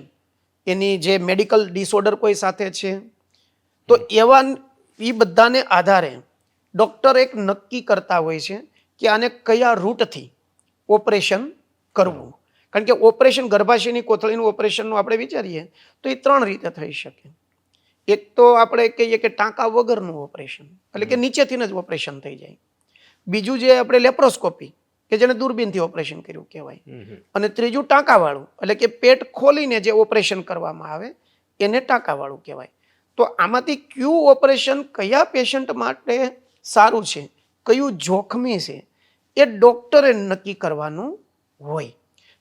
એની જે મેડિકલ ડિસઓર્ડર કોઈ સાથે છે, તો એવા એ બધાને આધારે ડૉક્ટર એક નક્કી કરતા હોય છે કે આને કયા રૂટથી ઓપરેશન કરવું. કારણ કે ઓપરેશન ગર્ભાશયની કોથળીનું ઓપરેશનનું આપણે વિચારીએ તો એ 3 રીતે થઈ શકે. એક તો આપણે કહીએ કે ટાંકા વગરનું ઓપરેશન, એટલે કે નીચેથી જ ઓપરેશન થઈ જાય. બીજું જે આપણે લેપ્રોસ્કોપી કે જેને દૂરબીનથી ઓપરેશન કર્યું કહેવાય, અને ત્રીજું ટાંકાવાળું એટલે કે પેટ ખોલીને જે ઓપરેશન કરવામાં આવે એને ટાંકાવાળું કહેવાય. તો આમાંથી કયું ઓપરેશન કયા પેશન્ટ માટે સારું છે, કયું જોખમી છે, એ ડૉક્ટરે નક્કી કરવાનું હોય.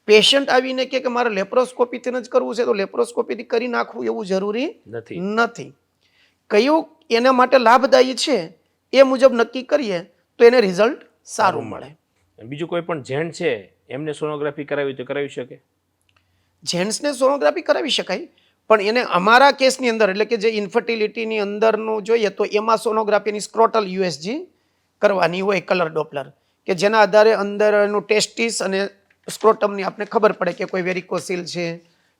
પેશન્ટ આવીને કે મારે લેપ્રોસ્કોપીથી જ કરવું છે તો લેપ્રોસ્કોપીથી કરી નાખવું એવું જરૂરી નથી. કયું એના માટે લાભદાયી છે એ મુજબ નક્કી કરીએ તો એને રિઝલ્ટ સારું મળે. બીજું કોઈ પણ જેન્ટ છે એમને સોનોગ્રાફી કરાવી તો કરાવી શકે? જેન્ટ્સને સોનોગ્રાફી કરાવી શકાય, પણ એને અમારા કેસની અંદર એટલે કે જે ઇન્ફર્ટિલિટીની અંદરનું જોઈએ તો એમાં સોનોગ્રાફીની સ્ક્રોટલ યુએસજી કરવાની હોય, કલર ડોપલર, કે જેના આધારે અંદર એનું ટેસ્ટિસ અને સ્ક્રોટમની આપણે ખબર પડે કે કોઈ વેરિકોસિલ છે,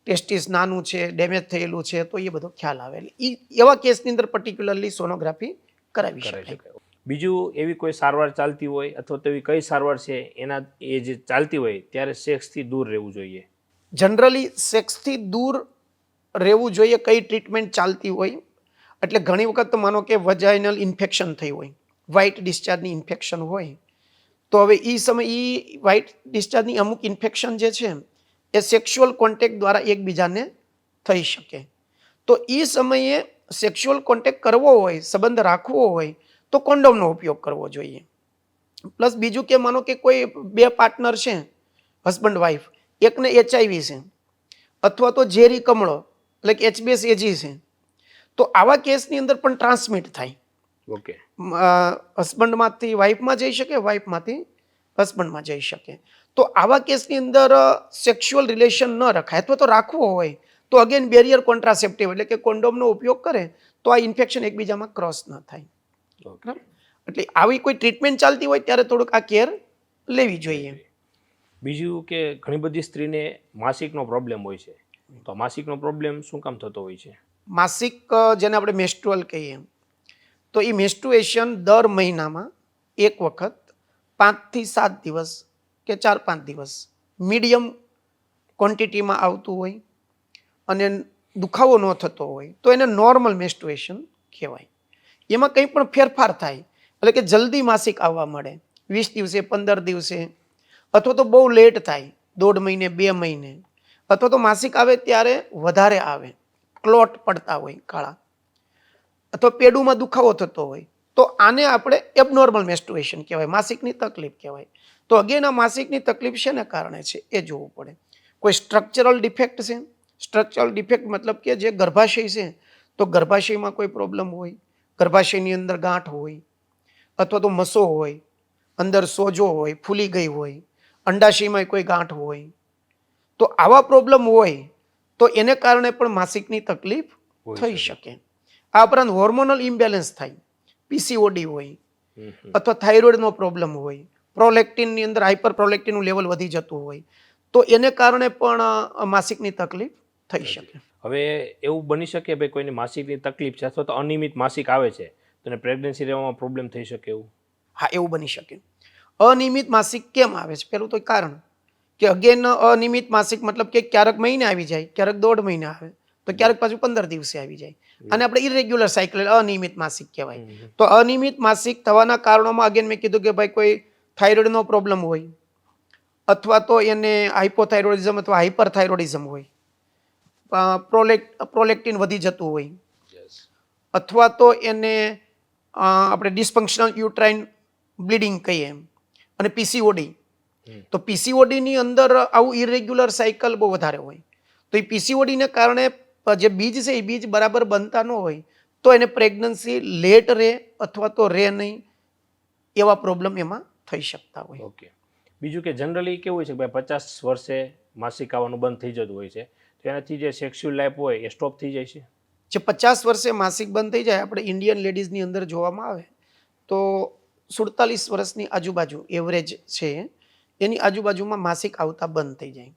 ટેસ્ટિસ નાનું છે, ડેમેજ થયેલું છે, તો એ બધો ખ્યાલ આવે. એવા કેસની અંદર પર્ટિક્યુલરલી સોનોગ્રાફી કરાવી શકાય. બીજું એવી કોઈ સારવાર ચાલતી હોય અથવા તો એવી કઈ સારવાર છે એના એ જે ચાલતી હોય ત્યારે સેક્સથી દૂર રહેવું જોઈએ? જનરલી સેક્સથી દૂર રહેવું જોઈએ. કઈ ટ્રીટમેન્ટ ચાલતી હોય એટલે ઘણી વખત તો માનો કે વજાઇનલ ઇન્ફેક્શન થઈ હોય, વ્હાઇટ ડિસ્ચાર્જની ઇન્ફેક્શન હોય, તો હવે એ સમય એ વ્હાઇટ ડિસ્ચાર્જની અમુક ઇન્ફેક્શન જે છે એ સેક્સ્યુઅલ કોન્ટેક્ટ દ્વારા એકબીજાને થઈ શકે. તો એ સમયે સેક્સ્યુઅલ કોન્ટેક્ટ કરવો હોય, સંબંધ રાખવો હોય તો કોન્ડોમનો ઉપયોગ કરવો જોઈએ. પ્લસ બીજું કે માનો કે કોઈ બે પાર્ટનર છે, હસબન્ડ વાઈફ, એકને HIV છે અથવા તો ઝેરી કમળો એટલે કે HBsAg છે, તો આવા કેસની અંદર પણ ટ્રાન્સમિટ થાય. ઓકે, હસબન્ડમાંથી વાઈફમાં જઈ શકે, વાઈફમાંથી હસબન્ડમાં જઈ શકે. તો આવા કેસની અંદર સેક્સ્યુઅલ રિલેશન ન રખાય અથવા તો રાખવો હોય તો અગેન બેરિયર કોન્ટ્રાસેપ્ટિવ એટલે કે કોન્ડોમનો ઉપયોગ કરે તો આ ઇન્ફેક્શન એકબીજામાં ક્રોસ ન થાય. એટલે આવી કોઈ ટ્રીટમેન્ટ ચાલતી હોય ત્યારે થોડુંક આ કેર લેવી જોઈએ. બીજું કે ઘણી બધી સ્ત્રીને માસિકનો પ્રોબ્લેમ હોય છે, તો માસિકનો પ્રોબ્લેમ શું કામ થતો હોય છે? માસિક જેને આપણે મેન્સ્ટ્રુઅલ કહીએ, તો એ મેન્સ્ટ્રુએશન દર મહિનામાં એક વખત 5 થી 7 દિવસ કે 4-5 દિવસ મીડિયમ ક્વોન્ટિટીમાં આવતું હોય અને દુખાવો ન થતો હોય તો એને નોર્મલ મેન્સ્ટ્રુએશન કહેવાય. એમાં કંઈ પણ ફેરફાર થાય એટલે કે જલ્દી માસિક આવવા મળે, 20 દિવસે, 15 દિવસે, અથવા તો બહુ લેટ થાય, 1.5 મહિને, 2 મહિને, અથવા તો માસિક આવે ત્યારે વધારે આવે, ક્લોટ પડતા હોય કાળા, અથવા પેડુમાં દુખાવો થતો હોય, તો આને આપણે એબનોર્મલ મેન્સ્ટ્રુએશન કહેવાય, માસિકની તકલીફ કહેવાય. તો અગેન આ માસિકની તકલીફ શેને કારણે છે એ જોવું પડે. કોઈ સ્ટ્રક્ચરલ ડિફેક્ટ છે, સ્ટ્રક્ચરલ ડિફેક્ટ મતલબ કે જે ગર્ભાશય છે તો ગર્ભાશયમાં કોઈ પ્રોબ્લેમ હોય, ગર્ભાશયની અંદર ગાંઠ હોય અથવા તો મસો હોય, અંદર સોજો હોય, ફૂલી ગઈ હોય, અંડાશયમાં કોઈ ગાંઠ હોય, તો આવા પ્રોબ્લેમ હોય તો એને કારણે પણ માસિકની તકલીફ થઈ શકે. આ ઉપરાંત હોર્મોનલ ઇમ્બેલેન્સ થાય, PCOD હોય અથવા થાઇરોઇડનો પ્રોબ્લેમ હોય, પ્રોલેક્ટિનની અંદર હાઇપર પ્રોલેક્ટિનનું લેવલ વધી જતું હોય, તો એને કારણે પણ માસિકની તકલીફ થઈ શકે. હવે એવું બની શકે ભાઈ કોઈને માસિકની તકલીફ છે અથવા તો અનિયમિત માસિક આવે છે તો એને પ્રેગ્નન્સી રહેવામાં પ્રોબ્લેમ થઈ શકે એવું? હા, એવું બની શકે. અનિયમિત માસિક કેમ આવે છે? પેલું તો કારણ કે અગેન અનિયમિત માસિક મતલબ કે ક્યારેક મહિને આવી જાય, ક્યારેક 1.5 મહિને આવે, તો ક્યારેક પાછું 15 દિવસે આવી જાય, અને આપણે ઇરેગ્યુલર સાયકલ અનિયમિત માસિક કહેવાય. તો અનિયમિત માસિક થવાના કારણોમાં અગેન મેં કીધું કે ભાઈ કોઈ થાઇરોઇડનો પ્રોબ્લેમ હોય, અથવા તો એને હાઇપોથાઇરોઇડિઝમ અથવા હાઇપરથાઇરોઇડિઝમ હોય, પ્રોલેક્ટિન વધી જતું હોય, અથવા તો એને આપણે ડિસફંક્શનલ યુટ્રાઇન બ્લીડિંગ કહીએ, અને PCOD. તો PCODની અંદર આવું ઇરેગ્યુલર સાયકલ બહુ વધારે હોય, તો એ PCODને કારણે જે બીજ છે એ બીજ બરાબર બનતા ન હોય તો એને પ્રેગ્નન્સી લેટ રહે અથવા તો રહે નહીં, એવા પ્રોબ્લેમ એમાં થઈ શકતા હોય. ઓકે. બીજું કે જનરલી કેવું હોય છે કે ભાઈ 50 વર્ષે માસિક આવવાનું બંધ થઈ જતું હોય છે, તો એનાથી જે સેક્સ્યુઅલ લાઈફ હોય એ સ્ટોપ થઈ જાય છે? જે 50 વર્ષે માસિક બંધ થઈ જાય, આપણે ઇન્ડિયન લેડીઝની અંદર જોવામાં આવે તો 47 વર્ષની આજુબાજુ એવરેજ છે, એની આજુબાજુમાં માસિક આવતા બંધ થઈ જાય.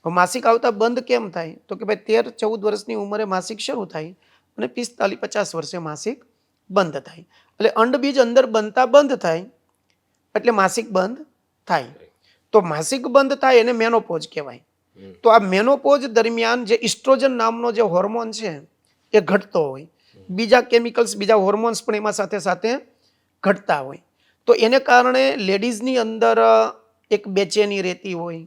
માસિક આવતા બંધ કેમ થાય? તો કે ભાઈ 13-14 વર્ષની ઉંમરે માસિક શરૂ થાય અને 45-50 વર્ષે માસિક બંધ થાય. એટલે અંડબીજ અંદર બનતા બંધ થાય એટલે માસિક બંધ થાય. તો માસિક બંધ થાય એને મેનોપોઝ કહેવાય. તો આ મેનોપોઝ દરમિયાન જે ઇસ્ટ્રોજન નામનો જે હોર્મોન છે એ ઘટતો હોય, બીજા કેમિકલ્સ, બીજા હોર્મોન્સ પણ એમાં સાથે સાથે ઘટતા હોય, તો એને કારણે લેડીઝની અંદર એક બેચેની રહેતી હોય,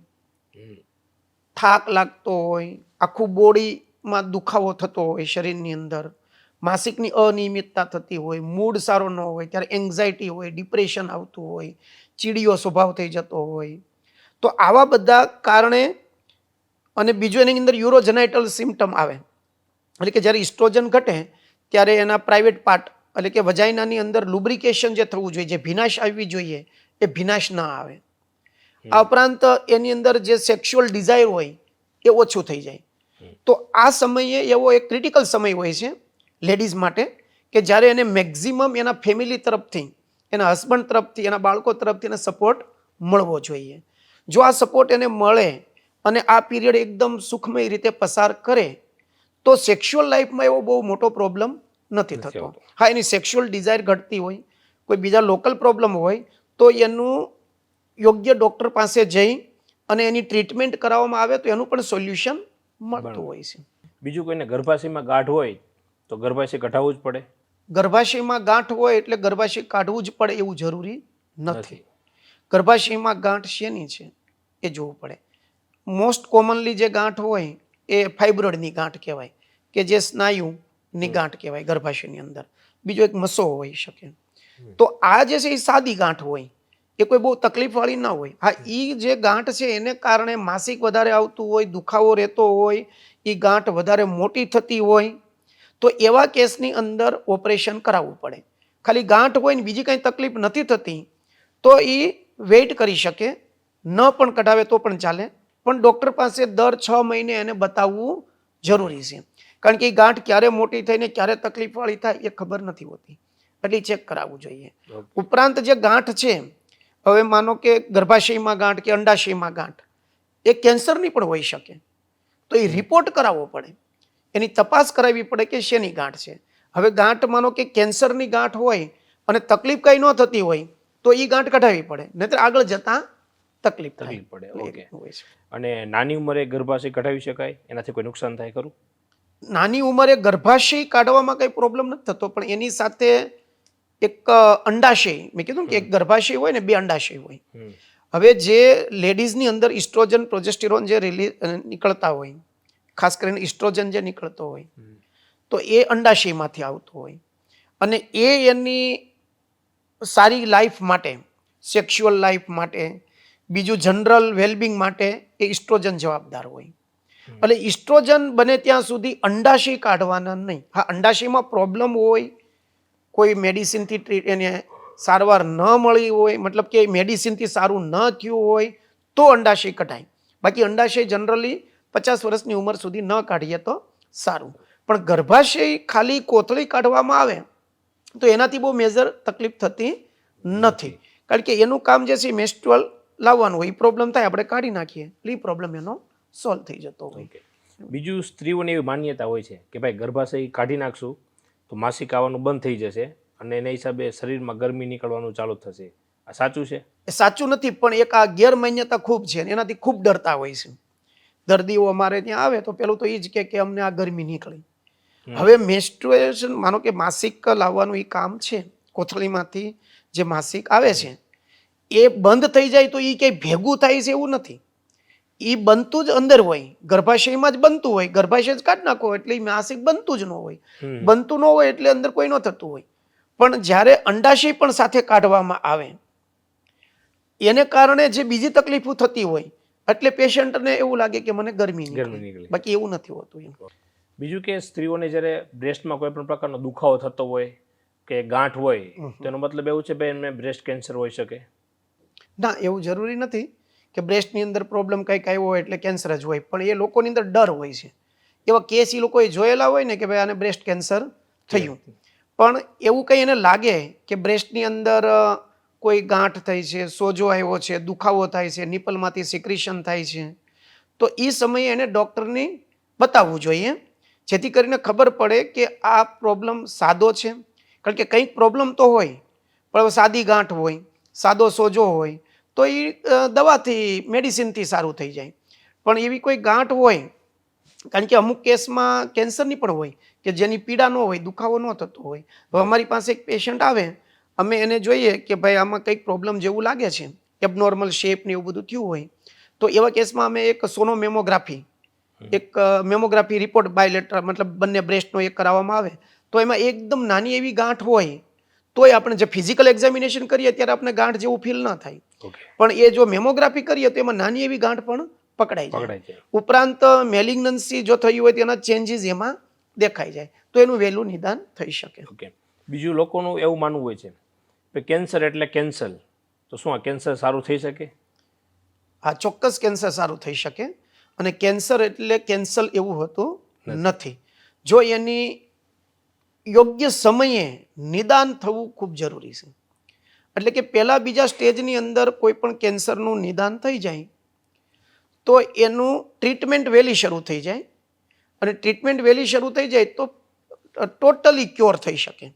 થાક લાગતો હોય, આખું બોડીમાં દુખાવો થતો હોય, શરીરની અંદર માસિકની અનિયમિતતા થતી હોય, મૂડ સારો ન હોય ત્યારે એન્ઝાયટી હોય, ડિપ્રેશન આવતું હોય, ચીડિયો સ્વભાવ થઈ જતો હોય, તો આવા બધા કારણે. અને બીજું એની અંદર યુરોજેનાઇટલ સિમ્ટમ આવે, એટલે કે જ્યારે ઇસ્ટ્રોજન ઘટે ત્યારે એના પ્રાઇવેટ પાર્ટ એટલે કે વજાઇનાની અંદર લુબ્રિકેશન જે થવું જોઈએ, જે ભીનાશ આવવી જોઈએ એ ભીનાશ ના આવે. આ ઉપરાંત એની અંદર જે સેક્સ્યુઅલ ડિઝાયર હોય એ ઓછું થઈ જાય. તો આ સમયે એવો એક ક્રિટિકલ સમય હોય છે લેડીઝ માટે કે જ્યારે એને મેક્ઝિમમ એના ફેમિલી તરફથી એના હસબન્ડ તરફથી, એના બાળકો તરફથી એને સપોર્ટ મળવો જોઈએ. જો આ સપોર્ટ એને મળે અને આ પીરિયડ એકદમ સુખમય રીતે પસાર કરે તો સેક્સ્યુઅલ લાઈફમાં એવો બહુ મોટો પ્રોબ્લેમ નથી થતો. હા, એની સેક્સ્યુઅલ ડિઝાયર ઘટતી હોય, કોઈ બીજા લોકલ પ્રોબ્લેમ હોય તો એનું યોગ્ય ડૉક્ટર પાસે જઈ અને એની ટ્રીટમેન્ટ કરાવવામાં આવે તો એનું પણ સોલ્યુશન મળતું હોય છે. બીજું કોઈને ગર્ભાશયમાં ગાંઠ હોય તો ગર્ભાશય કઢાવવું જ પડે? ગર્ભાશયમાં ગાંઠ હોય એટલે ગર્ભાશય કાઢવું જ પડે એવું જરૂરી નથી. ગર્ભાશયમાં ગાંઠ શેની છે એ જોવું પડે. મોસ્ટ કોમનલી જે ગાંઠ હોય એ ફાઇબ્રોઇડની ગાંઠ કહેવાય, કે જે સ્નાયુની ગાંઠ કહેવાય ગર્ભાશયની અંદર. બીજો એક મસો હોઈ શકે. તો આ જે છે એ સાદી ગાંઠ હોય, એ કોઈ બહુ તકલીફવાળી ના હોય. હા, એ જે ગાંઠ છે એને કારણે માસિક વધારે આવતું હોય, દુખાવો રહેતો હોય, એ ગાંઠ વધારે મોટી થતી હોય તો એવા કેસની અંદર ઓપરેશન કરાવવું પડે. ખાલી ગાંઠ હોય ને બીજી કંઈ તકલીફ નથી થતી તો એ વેઇટ કરી શકે, ન પણ કઢાવે તો પણ ચાલે, પણ ડૉક્ટર પાસે દર 6 મહિને એને બતાવવું જરૂરી છે. કારણ કે એ ગાંઠ ક્યારે મોટી થઈને ક્યારે તકલીફવાળી થાય એ ખબર નથી હોતી, એટલે ચેક કરાવવું જોઈએ. ઉપરાંત જે ગાંઠ છે, હવે માનો કે ગર્ભાશયમાં ગાંઠ કે અંડાશયમાં ગાંઠ, એ કેન્સરની પણ હોઈ શકે, તો એ રિપોર્ટ કરાવવો પડે, એની તપાસ કરાવવી પડે કે શેની ગાંઠ છે. હવે ગાંઠ માનો કે કેન્સરની ગાંઠ હોય અને તકલીફ કંઈ ન થતી હોય તો એ ગાંઠ કઢાવવી પડે, નહીંતર આગળ જતાં તકલીફ પડે. ઓકે. અને નાની ઉંમરે ગર્ભાશય કઢાવી શકાય? એનાથી કોઈ નુકસાન થાય ખરું? નાની ઉંમરે ગર્ભાશય કાઢવામાં કંઈ પ્રોબ્લેમ નથી થતો, પણ એની સાથે એક અંડાશય, મેં કીધું કે એક ગર્ભાશય હોય ને બે અંડાશય હોય. હવે જે લેડીઝની અંદર ઇસ્ટ્રોજન પ્રોજેસ્ટેરોન જે નીકળતા હોય, ખાસ કરીને ઇસ્ટ્રોજન જે નીકળતો હોય તો એ અંડાશયમાંથી આવતો હોય અને એ એની સારી લાઈફ માટે, સેક્સ્યુઅલ લાઈફ માટે, બીજું જનરલ વેલબિંગ માટે એ ઇસ્ટ્રોજન જવાબદાર હોય. એટલે ઇસ્ટ્રોજન બને ત્યાં સુધી અંડાશય કાઢવાના નહીં. હા, અંડાશયમાં પ્રોબ્લેમ હોય, કોઈ મેડિસિનથી ટ્રીટ એને સારવાર ન મળી હોય, મતલબ કે મેડિસિનથી સારું ન થયું હોય તો અંડાશય કઢાય. બાકી અંડાશય જનરલી 50 વર્ષની ઉંમર સુધી ન કાઢીએ તો સારું. પણ ગર્ભાશય ખાલી કોથળી કાઢવામાં આવે તો એનાથી બહુ મેજર તકલીફ થતી નથી, કારણ કે એનું કામ જે છે મેન્સ્ટ્રુઅલ લાવવાનું હોય, એ પ્રોબ્લેમ થાય આપણે કાઢી નાખીએ એટલે એ પ્રોબ્લેમ એનો સોલ્વ થઈ જતો હોય. બીજું સ્ત્રીઓની એવી માન્યતા હોય છે કે ભાઈ ગર્ભાશય કાઢી નાખશું તો માસિક આવવાનું બંધ થઈ જશે અને એના હિસાબે શરીરમાં ગરમી નીકળવાનું ચાલુ થશે. આ સાચું છે? એ સાચું નથી, પણ એક આ ગેરમાન્યતા ખૂબ છે, એનાથી ખૂબ ડરતા હોય છે. દર્દીઓ અમારે ત્યાં આવે તો પેલું તો એ જ કે અમને આ ગરમી નીકળી. હવે મેન્સ્ટ્રુએશન, માનો કે માસિક લાવવાનું એ કામ છે, કોથળીમાંથી જે માસિક આવે છે એ બંધ થઈ જાય તો એ ક્યાંય ભેગું થાય છે એવું નથી. એ બનતું જ અંદર હોય, ગર્ભાશયમાં જ બનતું હોય, ગર્ભાશય જ કાઢી નાખો એટલે એ માસિક બનતું જ ન હોય. બનતું ન હોય એટલે અંદર કોઈ ન થતું હોય. પણ જ્યારે અંડાશય પણ સાથે કાઢવામાં આવે એને કારણે જે બીજી તકલીફો થતી હોય એટલે પેશન્ટને એવું લાગે કે મને ગરમી નીકળે, બાકી એવું નથી હોતું. બીજું કે સ્ત્રીઓને જ્યારે બ્રેસ્ટમાં કોઈ પણ પ્રકારનો દુખાવો થતો હોય કે ગાંઠ હોય તો એનો મતલબ એવું છે ભાઈ એમને બ્રેસ્ટ કેન્સર હોઈ શકે? ના, એવું જરૂરી નથી કે બ્રેસ્ટની અંદર પ્રોબ્લેમ કંઈક આવ્યો હોય એટલે કેન્સર જ હોય, પણ એ લોકોની અંદર ડર હોય છે. એવા કેસ એ લોકોએ જોયેલા હોય ને કે ભાઈ આને બ્રેસ્ટ કેન્સર થયું, પણ એવું કંઈ એને લાગે કે બ્રેસ્ટની અંદર કોઈ ગાંઠ થઈ છે, સોજો આવ્યો છે, દુખાવો થાય છે, નિપલમાંથી સિક્રિશન થાય છે, તો એ સમયે એને ડૉક્ટરની બતાવવું જોઈએ, જેથી કરીને ખબર પડે કે આ પ્રોબ્લેમ સાદો છે. કારણ કે કંઈક પ્રોબ્લેમ તો હોય, પણ સાદી ગાંઠ હોય, સાદો સોજો હોય તો એ દવાથી, મેડિસિનથી સારું થઈ જાય. પણ એવી કોઈ ગાંઠ હોય, કારણ કે અમુક કેસમાં કેન્સરની પણ હોય કે જેની પીડા ન હોય, દુખાવો ન થતો હોય. હવે અમારી પાસે એક પેશન્ટ આવે, અમે એને જોઈએ કે ભાઈ આમાં કંઈક પ્રોબ્લેમ જેવું લાગે છે, એબનોર્મલ શેપ ને એવું બધું થયું હોય, તો એવા કેસમાં અમે એક સોનોમેમોગ્રાફી, એક મેમોગ્રાફી રિપોર્ટ બાયલેટરલ, મતલબ બંને બ્રેસ્ટનો એક કરાવવામાં આવે તો એમાં એકદમ નાની એવી ગાંઠ હોય તોય આપણે જે ફિઝિકલ એક્ઝામિનેશન કરીએ ત્યારે આપણે ગાંઠ જેવું ફીલ ન થાય, પણ એ જો મેમોગ્રાફી કરીએ તો એમાં નાની એવી ગાંઠ પણ પકડાઈ જાય. ઉપરાંત મેલિગ્નન્સી જો થઈ હોય તો એના ચેન્જીસ એમાં દેખાઈ જાય તો એનું વહેલું નિદાન થઈ શકે. બીજું લોકોનું એવું માનવું હોય છે કે કેન્સર એટલે કેન્સર, તો શું આ કેન્સર સારું થઈ શકે? હા, ચોક્કસ કેન્સર સારું થઈ શકે, અને કેન્સર એટલે કેન્સર એવું હોતું નથી. જો એની યોગ્ય સમયે નિદાન થવું ખૂબ જરૂરી છે. એટલે કે પહેલા બીજા સ્ટેજની અંદર કોઈ પણ કેન્સરનું નિદાન થઈ જાય તો એનું ટ્રીટમેન્ટ વહેલી શરૂ થઈ જાય, અને ટ્રીટમેન્ટ વહેલી શરૂ થઈ જાય તો ટોટલી ક્યોર થઈ શકે.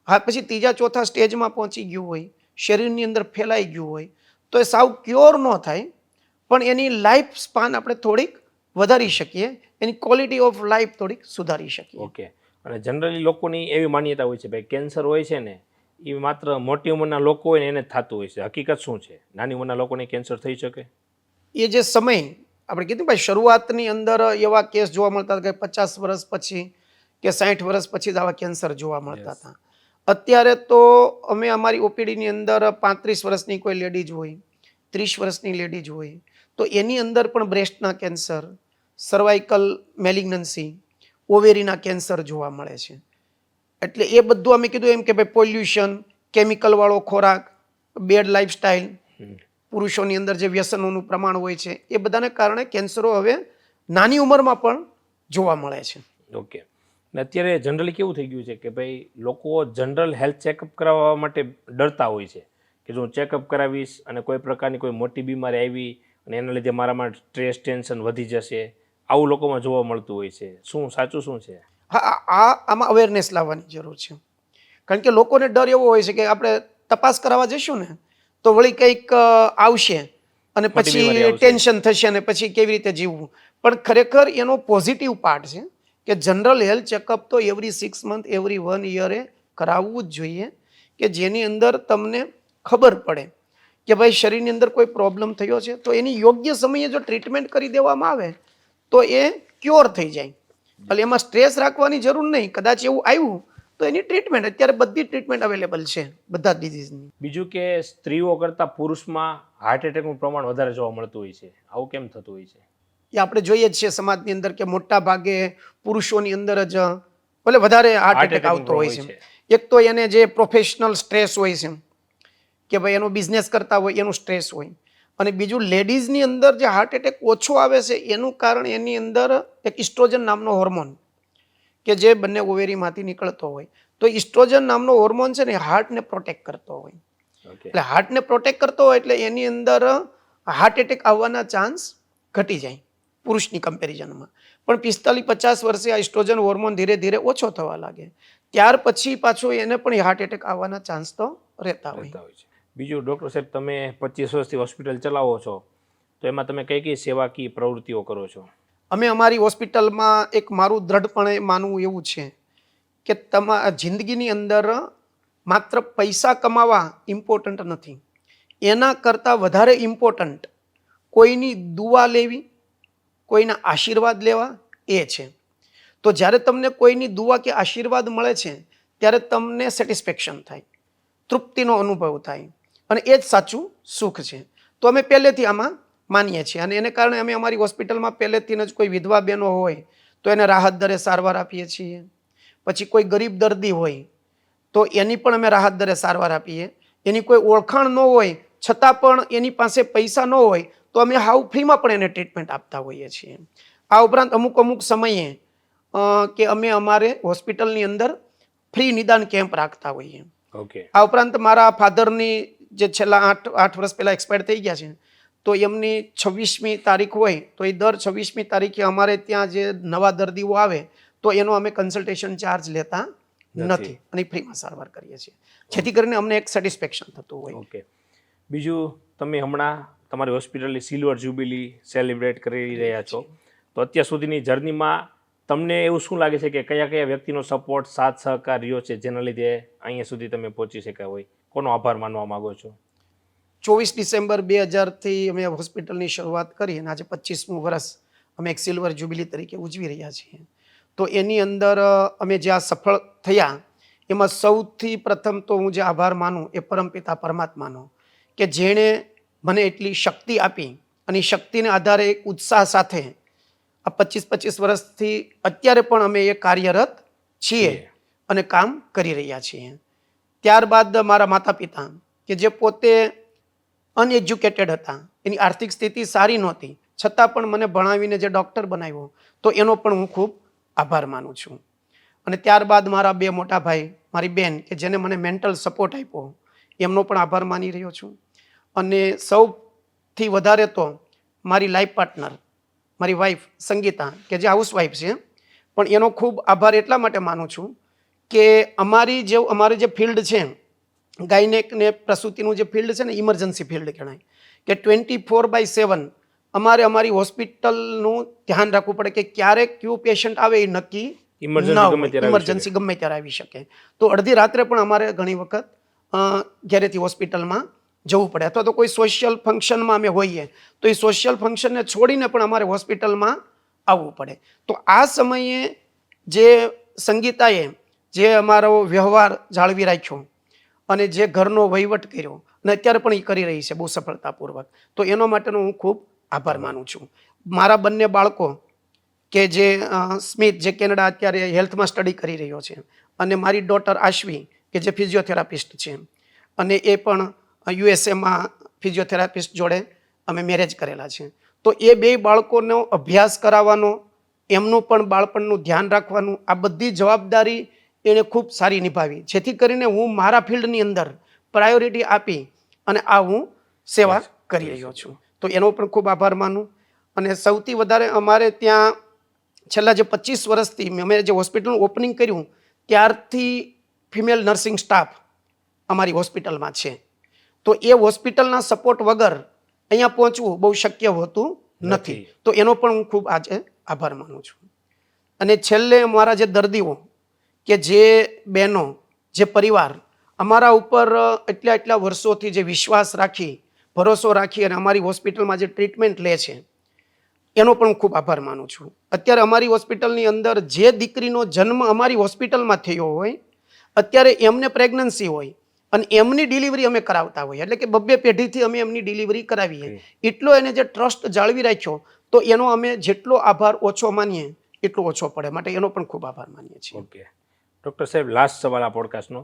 હા, પછી ત્રીજા ચોથા સ્ટેજમાં પહોંચી ગયું હોય, શરીરની અંદર ફેલાઈ ગયું હોય તો એ સાવ ક્યોર ન થાય, પણ એની લાઈફ સ્પાન આપણે થોડીક વધારી શકીએ, એની ક્વોલિટી ઓફ લાઈફ થોડીક સુધારી શકીએ. ઓકે. અને જનરલી લોકોની એવી માન્યતા હોય છે ભાઈ કેન્સર હોય છે ને એ માત્ર મોટી ઉંમરના લોકો હોય ને એને જ થતું હોય છે. હકીકત શું છે? નાની ઉંમરના લોકોને કેન્સર થઈ શકે? એ જે સમય આપણે કીધું ભાઈ, શરૂઆતની અંદર એવા કેસ જોવા મળતા હતા કે 50 વર્ષ પછી કે 60 વર્ષ પછી જ આવા કેન્સર જોવા મળતા હતા. અત્યારે તો અમે અમારી ઓપીડીની અંદર 35 વર્ષની કોઈ લેડીઝ હોય, 30 વર્ષની લેડીઝ હોય તો એની અંદર પણ બ્રેસ્ટના કેન્સર, સર્વાઇકલ મેલિગ્નન્સી, ઓવેરીના કેન્સર જોવા મળે છે. એટલે એ બધું અમે કીધું એમ કે ભાઈ પોલ્યુશન, કેમિકલવાળો ખોરાક, બેડ લાઈફસ્ટાઈલ, પુરુષોની અંદર જે વ્યસનોનું પ્રમાણ હોય છે એ બધાને કારણે કેન્સરો હવે નાની ઉંમરમાં પણ જોવા મળે છે. ઓકે. ને અત્યારે જનરલી કેવું થઈ ગયું છે કે ભાઈ લોકો જનરલ હેલ્થ ચેકઅપ કરાવવા માટે ડરતા હોય છે કે જો હું ચેકઅપ કરાવીશ અને કોઈ પ્રકારની કોઈ મોટી બીમારી આવી અને એના લીધે મારામાં સ્ટ્રેસ ટેન્શન વધી જશે, આવું લોકોમાં જોવા મળતું હોય છે. શું સાચું શું છે? હા, આમાં અવેરનેસ લાવવાની જરૂર છે. કારણ કે લોકોને ડર એવો હોય છે કે આપણે તપાસ કરાવવા જઈશું ને તો વળી કંઈક આવશે અને પછી ટેન્શન થશે અને પછી કેવી રીતે જીવવું. પણ ખરેખર એનો પોઝિટિવ પાર્ટ છે કે જનરલ હેલ્થ ચેકઅપ તો એવરી 6 મંથ, એવરી 1 યરે કરાવવું જ જોઈએ, કે જેની અંદર તમને ખબર પડે કે ભાઈ શરીરની અંદર કોઈ પ્રોબ્લેમ થયો છે તો એની યોગ્ય સમયે જો ટ્રીટમેન્ટ કરી દેવામાં આવે તો એ ક્યોર થઈ જાય. એટલે એમાં સ્ટ્રેસ રાખવાની જરૂર નહીં. કદાચ એવું આવ્યું તો એની ટ્રીટમેન્ટ, અત્યારે બધી ટ્રીટમેન્ટ અવેલેબલ છે બધા જ ડિઝીઝની. બીજું કે સ્ત્રીઓ કરતાં પુરુષમાં હાર્ટ એટેકનું પ્રમાણ વધારે જોવા મળતું હોય છે. આવું કેમ થતું હોય છે? એ આપણે જોઈએ જ છે સમાજની અંદર કે મોટા ભાગે પુરુષોની અંદર જ ભલે વધારે હાર્ટ એટેક આવતો હોય છે. એક તો એને જે પ્રોફેશનલ સ્ટ્રેસ હોય છે કે ભાઈ એનો બિઝનેસ કરતા હોય એનું સ્ટ્રેસ હોય, અને બીજું લેડીઝની અંદર જે હાર્ટ એટેક ઓછો આવે છે એનું કારણ એની અંદર એક ઇસ્ટ્રોજન નામનો હોર્મોન કે જે બંને ઓવેરીમાંથી નીકળતો હોય. તો ઇસ્ટ્રોજન નામનો હોર્મોન છે ને હાર્ટને પ્રોટેક્ટ કરતો હોય. એટલે હાર્ટને પ્રોટેક્ટ કરતો હોય એટલે એની અંદર હાર્ટ એટેક આવવાના ચાન્સ ઘટી જાય પુરુષની કમ્પેરિઝનમાં. પણ 45-50 વર્ષે આ ઇસ્ટ્રોજન હોર્મોન ધીરે ધીરે ઓછો થવા લાગે, ત્યાર પછી પાછો એને પણ હાર્ટ એટેક આવવાના ચાન્સ તો રહેતા હોય છે. બીજું ડૉક્ટર સાહેબ, તમે 25 વર્ષથી હોસ્પિટલ ચલાવો છો તો એમાં તમે કઈ કઈ સેવાકીય પ્રવૃત્તિઓ કરો છો? અમે અમારી હોસ્પિટલમાં એક મારું દ્રઢપણે માનવું એવું છે કે તમારા જિંદગીની અંદર માત્ર પૈસા કમાવા ઇમ્પોર્ટન્ટ નથી, એના કરતાં વધારે ઇમ્પોર્ટન્ટ કોઈની દુઆ લેવી, કોઈના આશીર્વાદ લેવા એ છે. તો જ્યારે તમને કોઈની દુઆ કે આશીર્વાદ મળે છે ત્યારે તમને સેટિસ્ફેક્શન થાય, તૃપ્તિનો અનુભવ થાય, અને એ જ સાચું સુખ છે. તો અમે પહેલેથી આમાં માનીએ છીએ, અને એને કારણે અમે અમારી હોસ્પિટલમાં પહેલેથી જ કોઈ વિધવા બહેનો હોય તો એને રાહત દરે સારવાર આપીએ છીએ. પછી કોઈ ગરીબ દર્દી હોય તો એની પણ અમે રાહત દરે સારવાર આપીએ. એની કોઈ ઓળખાણ ન હોય છતાં પણ એની પાસે પૈસા ન હોય તો અમે હાવ ફ્રીમાં પણ એને ટ્રીટમેન્ટ આપતા હોઈએ છીએ. આ ઉપરાંત અમુક સમયે કે અમે અમારે હોસ્પિટલની અંદર ફ્રી નિદાન કેમ્પ રાખતા હોઈએ. આ ઉપરાંત મારા ફાધરની જે છેલ્લા 8 વર્ષ પહેલાં એક્સપાયર થઈ ગયા છે તો એમની 26મી તારીખ હોય તો એ દર 26મી તારીખે અમારે ત્યાં જે નવા દર્દીઓ આવે તો એનો અમે કન્સલ્ટેશન ચાર્જ લેતા નથી અને ફ્રીમાં સારવાર કરીએ છીએ, જેથી કરીને અમને એક સેટિસ્ફેક્શન થતું હોય. ઓકે. બીજું, તમે હમણાં તમારી હોસ્પિટલની સિલ્વર જ્યુબિલી સેલિબ્રેટ કરી રહ્યા છો, તો અત્યાર સુધીની જર્નીમાં તમને એવું શું લાગે છે કે કયા કયા વ્યક્તિનો સપોર્ટ, સાથ સહકાર રહ્યો છે જેના લીધે અહીંયા સુધી તમે પહોંચી શક્યા હોય? કોનો આભાર માનવા માંગો છો? 24 ડિસેમ્બર 2000થી અમે હોસ્પિટલની શરૂઆત કરી અને આજે 25મું વર્ષ અમે એક સિલ્વર જ્યુબિલી તરીકે ઉજવી રહ્યા છીએ. તો એની અંદર અમે જ્યાં સફળ થયા એમાં સૌથી પ્રથમ તો હું જે આભાર માનું એ પરમપિતા પરમાત્માનો, કે જેણે મને એટલી શક્તિ આપી અને શક્તિને આધારે એક ઉત્સાહ સાથે આ 25 વર્ષથી અત્યારે પણ અમે એ કાર્યરત છીએ અને કામ કરી રહ્યા છીએ. ત્યારબાદ મારા માતા પિતા કે જે પોતે અનએજ્યુકેટેડ હતા, એની આર્થિક સ્થિતિ સારી નહોતી છતાં પણ મને ભણાવીને જે ડૉક્ટર બનાવ્યો તો એનો પણ હું ખૂબ આભાર માનું છું. અને ત્યારબાદ મારા 2 મોટા ભાઈ, મારી બેન કે જેને મને મેન્ટલ સપોર્ટ આપ્યો, એમનો પણ આભાર માની રહ્યો છું. અને સૌથી વધારે તો મારી લાઈફ પાર્ટનર, મારી વાઈફ સંગીતા, કે જે હાઉસવાઈફ છે, પણ એનો ખૂબ આભાર એટલા માટે માનું છું કે અમારી જે ફિલ્ડ છે, ગાયનેક ને પ્રસૂતિનું જે ફિલ્ડ છે ને, ઇમરજન્સી ફિલ્ડ ગણાય, કે 24/7 અમારી હોસ્પિટલનું ધ્યાન રાખવું પડે કે ક્યારેક કયું પેશન્ટ આવે એ નક્કી ઇમરજન્સી ગમે ત્યારે આવી શકે. તો અડધી રાત્રે પણ અમારે ઘણી વખત ઘરેથી હોસ્પિટલમાં જવું પડે, અથવા તો કોઈ સોશિયલ ફંક્શનમાં અમે હોઈએ તો એ સોશિયલ ફંક્શનને છોડીને પણ અમારે હોસ્પિટલમાં આવવું પડે. તો આ સમયે જે સંગીતાએ જે અમારો વ્યવહાર જાળવી રાખ્યો અને જે ઘરનો વહીવટ કર્યો, અને અત્યારે પણ એ કરી રહી છે બહુ સફળતાપૂર્વક, તો એનો માટેનો હું ખૂબ આભાર માનું છું. મારા બંને બાળકો કે જે સ્મિત, જે કેનેડા અત્યારે હેલ્થમાં સ્ટડી કરી રહ્યો છે, અને મારી ડોટર આશ્વી કે જે ફિઝિયોથેરાપિસ્ટ છે, અને એ પણ યુએસએમાં ફિઝિયોથેરાપિસ્ટ જોડે અમે મેરેજ કરેલા છે. તો એ બે બાળકોનો અભ્યાસ કરાવવાનો, એમનું પણ બાળપણનું ધ્યાન રાખવાનું, આ બધી જવાબદારી એણે ખૂબ સારી નિભાવી, જેથી કરીને હું મારા ફિલ્ડની અંદર પ્રાયોરિટી આપી અને આ હું સેવા કરી રહ્યો છું. તો એનો પણ ખૂબ આભાર માનું. અને સૌથી વધારે અમારે ત્યાં છેલ્લા જે 25 વર્ષથી અમે જે હોસ્પિટલનું ઓપનિંગ કર્યું ત્યારથી ફિમેલ નર્સિંગ સ્ટાફ અમારી હોસ્પિટલમાં છે. તો એ હોસ્પિટલના સપોર્ટ વગર અહીંયા પહોંચવું બહુ શક્ય હોતું નથી. તો એનો પણ હું ખૂબ આજે આભાર માનું છું. અને છેલ્લે મારા જે દર્દીઓ, કે જે બહેનો, જે પરિવાર અમારા ઉપર એટલા વર્ષોથી જે વિશ્વાસ રાખી, ભરોસો રાખી અને અમારી હોસ્પિટલમાં જે ટ્રીટમેન્ટ લે છે, એનો પણ ખૂબ આભાર માનું છું. અત્યારે અમારી હોસ્પિટલની અંદર જે દીકરીનો જન્મ અમારી હોસ્પિટલમાં થયો હોય, અત્યારે એમને પ્રેગ્નન્સી હોય અને એમની ડિલિવરી અમે કરાવતા હોઈએ, એટલે કે 2 પેઢીથી અમે એમની ડિલિવરી કરાવીએ. એટલો એને જે ટ્રસ્ટ જાળવી રાખ્યો, તો એનો અમે જેટલો આભાર ઓછો માનીએ એટલો ઓછો પડે, માટે એનો પણ ખૂબ આભાર માનીએ છીએ. ઓકે ડૉક્ટર સાહેબ, લાસ્ટ સવાલ આ પોડકાસ્ટનો,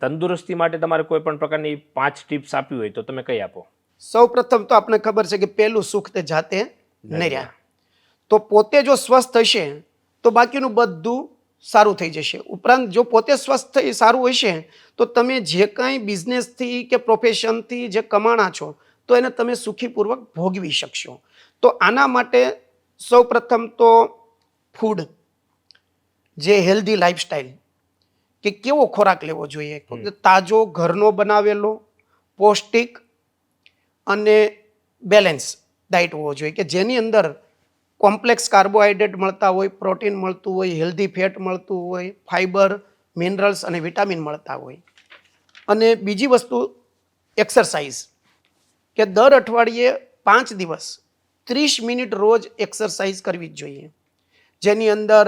તંદુરસ્તી માટે તમારે કોઈ પણ પ્રકારની 5 ટિપ્સ આપવી હોય તો તમે કઈ આપો? સૌ પ્રથમ તો આપણે ખબર છે કે પહેલું સુખ તે જાતે નર્યા. તો પોતે જો સ્વસ્થ હશે તો બાકીનું બધું સારું થઈ જશે. ઉપરાંત જો પોતે સ્વસ્થ સારું હશે તો તમે જે કાંઈ બિઝનેસથી કે પ્રોફેશનથી જે કમાણા છો તો એને તમે સુખીપૂર્વક ભોગવી શકશો. તો આના માટે સૌ પ્રથમ તો ફૂડ, જે હેલ્ધી લાઈફસ્ટાઈલ, કે કેવો ખોરાક લેવો જોઈએ, તાજો, ઘરનો બનાવેલો, પૌષ્ટિક અને બેલેન્સ ડાયટ હોવો જોઈએ, કે જેની અંદર કોમ્પ્લેક્સ કાર્બોહાઈડ્રેટ મળતા હોય, પ્રોટીન મળતું હોય, હેલ્ધી ફેટ મળતું હોય, ફાઈબર, મિનરલ્સ અને વિટામિન મળતા હોય. અને બીજી વસ્તુ એક્સરસાઇઝ, કે દર અઠવાડિયે 5 દિવસ 30 મિનિટ રોજ એક્સરસાઇઝ કરવી જ જોઈએ, જેની અંદર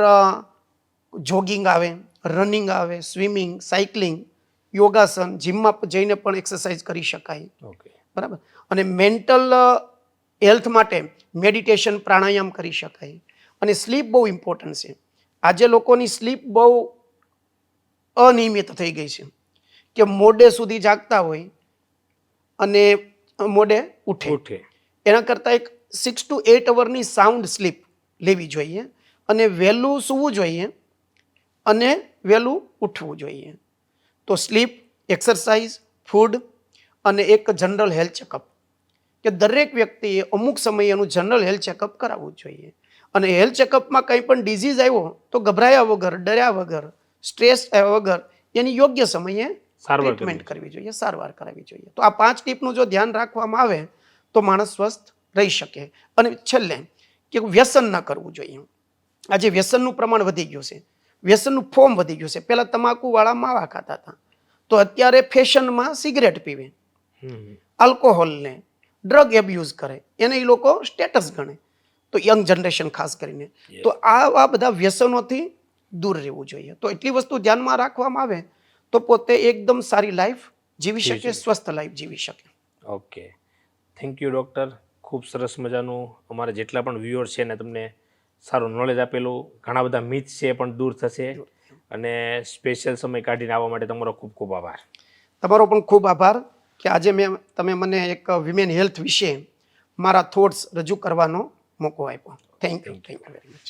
જોગિંગ આવે, રનિંગ આવે, સ્વિમિંગ, સાયકલિંગ, યોગાસન, જીમમાં જઈને પણ એક્સરસાઇઝ કરી શકાય. બરાબર. અને મેન્ટલ હેલ્થ માટે મેડિટેશન, પ્રાણાયામ કરી શકાય. અને સ્લીપ બહુ ઇમ્પોર્ટન્ટ છે. આજે લોકોની સ્લીપ બહુ અનિયમિત થઈ ગઈ છે, કે મોડે સુધી જાગતા હોય અને મોડે ઉઠે. એના કરતાં એક 6 to 8 અવરની સાઉન્ડ સ્લીપ લેવી જોઈએ, અને વહેલું સૂવું જોઈએ અને વહેલું ઉઠવું જોઈએ. તો સ્લીપ, એક્સરસાઇઝ, ફૂડ અને એક જનરલ હેલ્થ ચેકઅપ, કે દરેક વ્યક્તિએ અમુક સમયે એનું જનરલ હેલ્થ ચેકઅપ કરાવવું જોઈએ. અને હેલ્થ ચેકઅપમાં કંઈ પણ ડિઝીઝ આવ્યો તો ગભરાયા વગર, ડર્યા વગર, સ્ટ્રેસ આવ્યા વગર એની યોગ્ય સમયે ટ્રીટમેન્ટ કરવી જોઈએ, સારવાર કરાવવી જોઈએ. તો આ 5 ટીપનું જો ધ્યાન રાખવામાં આવે તો માણસ સ્વસ્થ રહી શકે. અને છેલ્લે કે વ્યસન ન કરવું જોઈએ. આજે વ્યસનનું પ્રમાણ વધી ગયું છે, વ્યસનનું ફોર્મ વધી ગયું છે. પહેલાં તમાકુવાળા માવા ખાતા હતા, તો અત્યારે ફેશનમાં સિગરેટ પીવે, આલ્કોહોલને, ડ્રગ એબ્યુઝ કરે, એને એ લોકો સ્ટેટસ ગણે, તો યંગ જનરેશન ખાસ કરીને. તો આ બધા વ્યસનોથી દૂર રહેવું જોઈએ. તો એટલી વસ્તુ ધ્યાનમાં રાખવામાં આવે તો પોતે એકદમ સારી લાઈફ જીવી શકે, સ્વસ્થ લાઈફ જીવી શકે. Okay, thank you doctor. ખૂબ સરસ મજાનું અમારા જેટલા પણ વ્યુઅર્સ છે ને તમને સારું નોલેજ આપેલું. ઘણા બધા મિથ્સ છે એ પણ દૂર થશે. અને સ્પેશિયલ સમય કાઢીને આવવા માટે તમારો ખૂબ ખૂબ આભાર. તમારો પણ ખૂબ આભાર કે આજે તમે મને એક વિમેન હેલ્થ વિશે મારા થોટ્સ રજૂ કરવાનો મોકો આપ્યો. Thank you very much.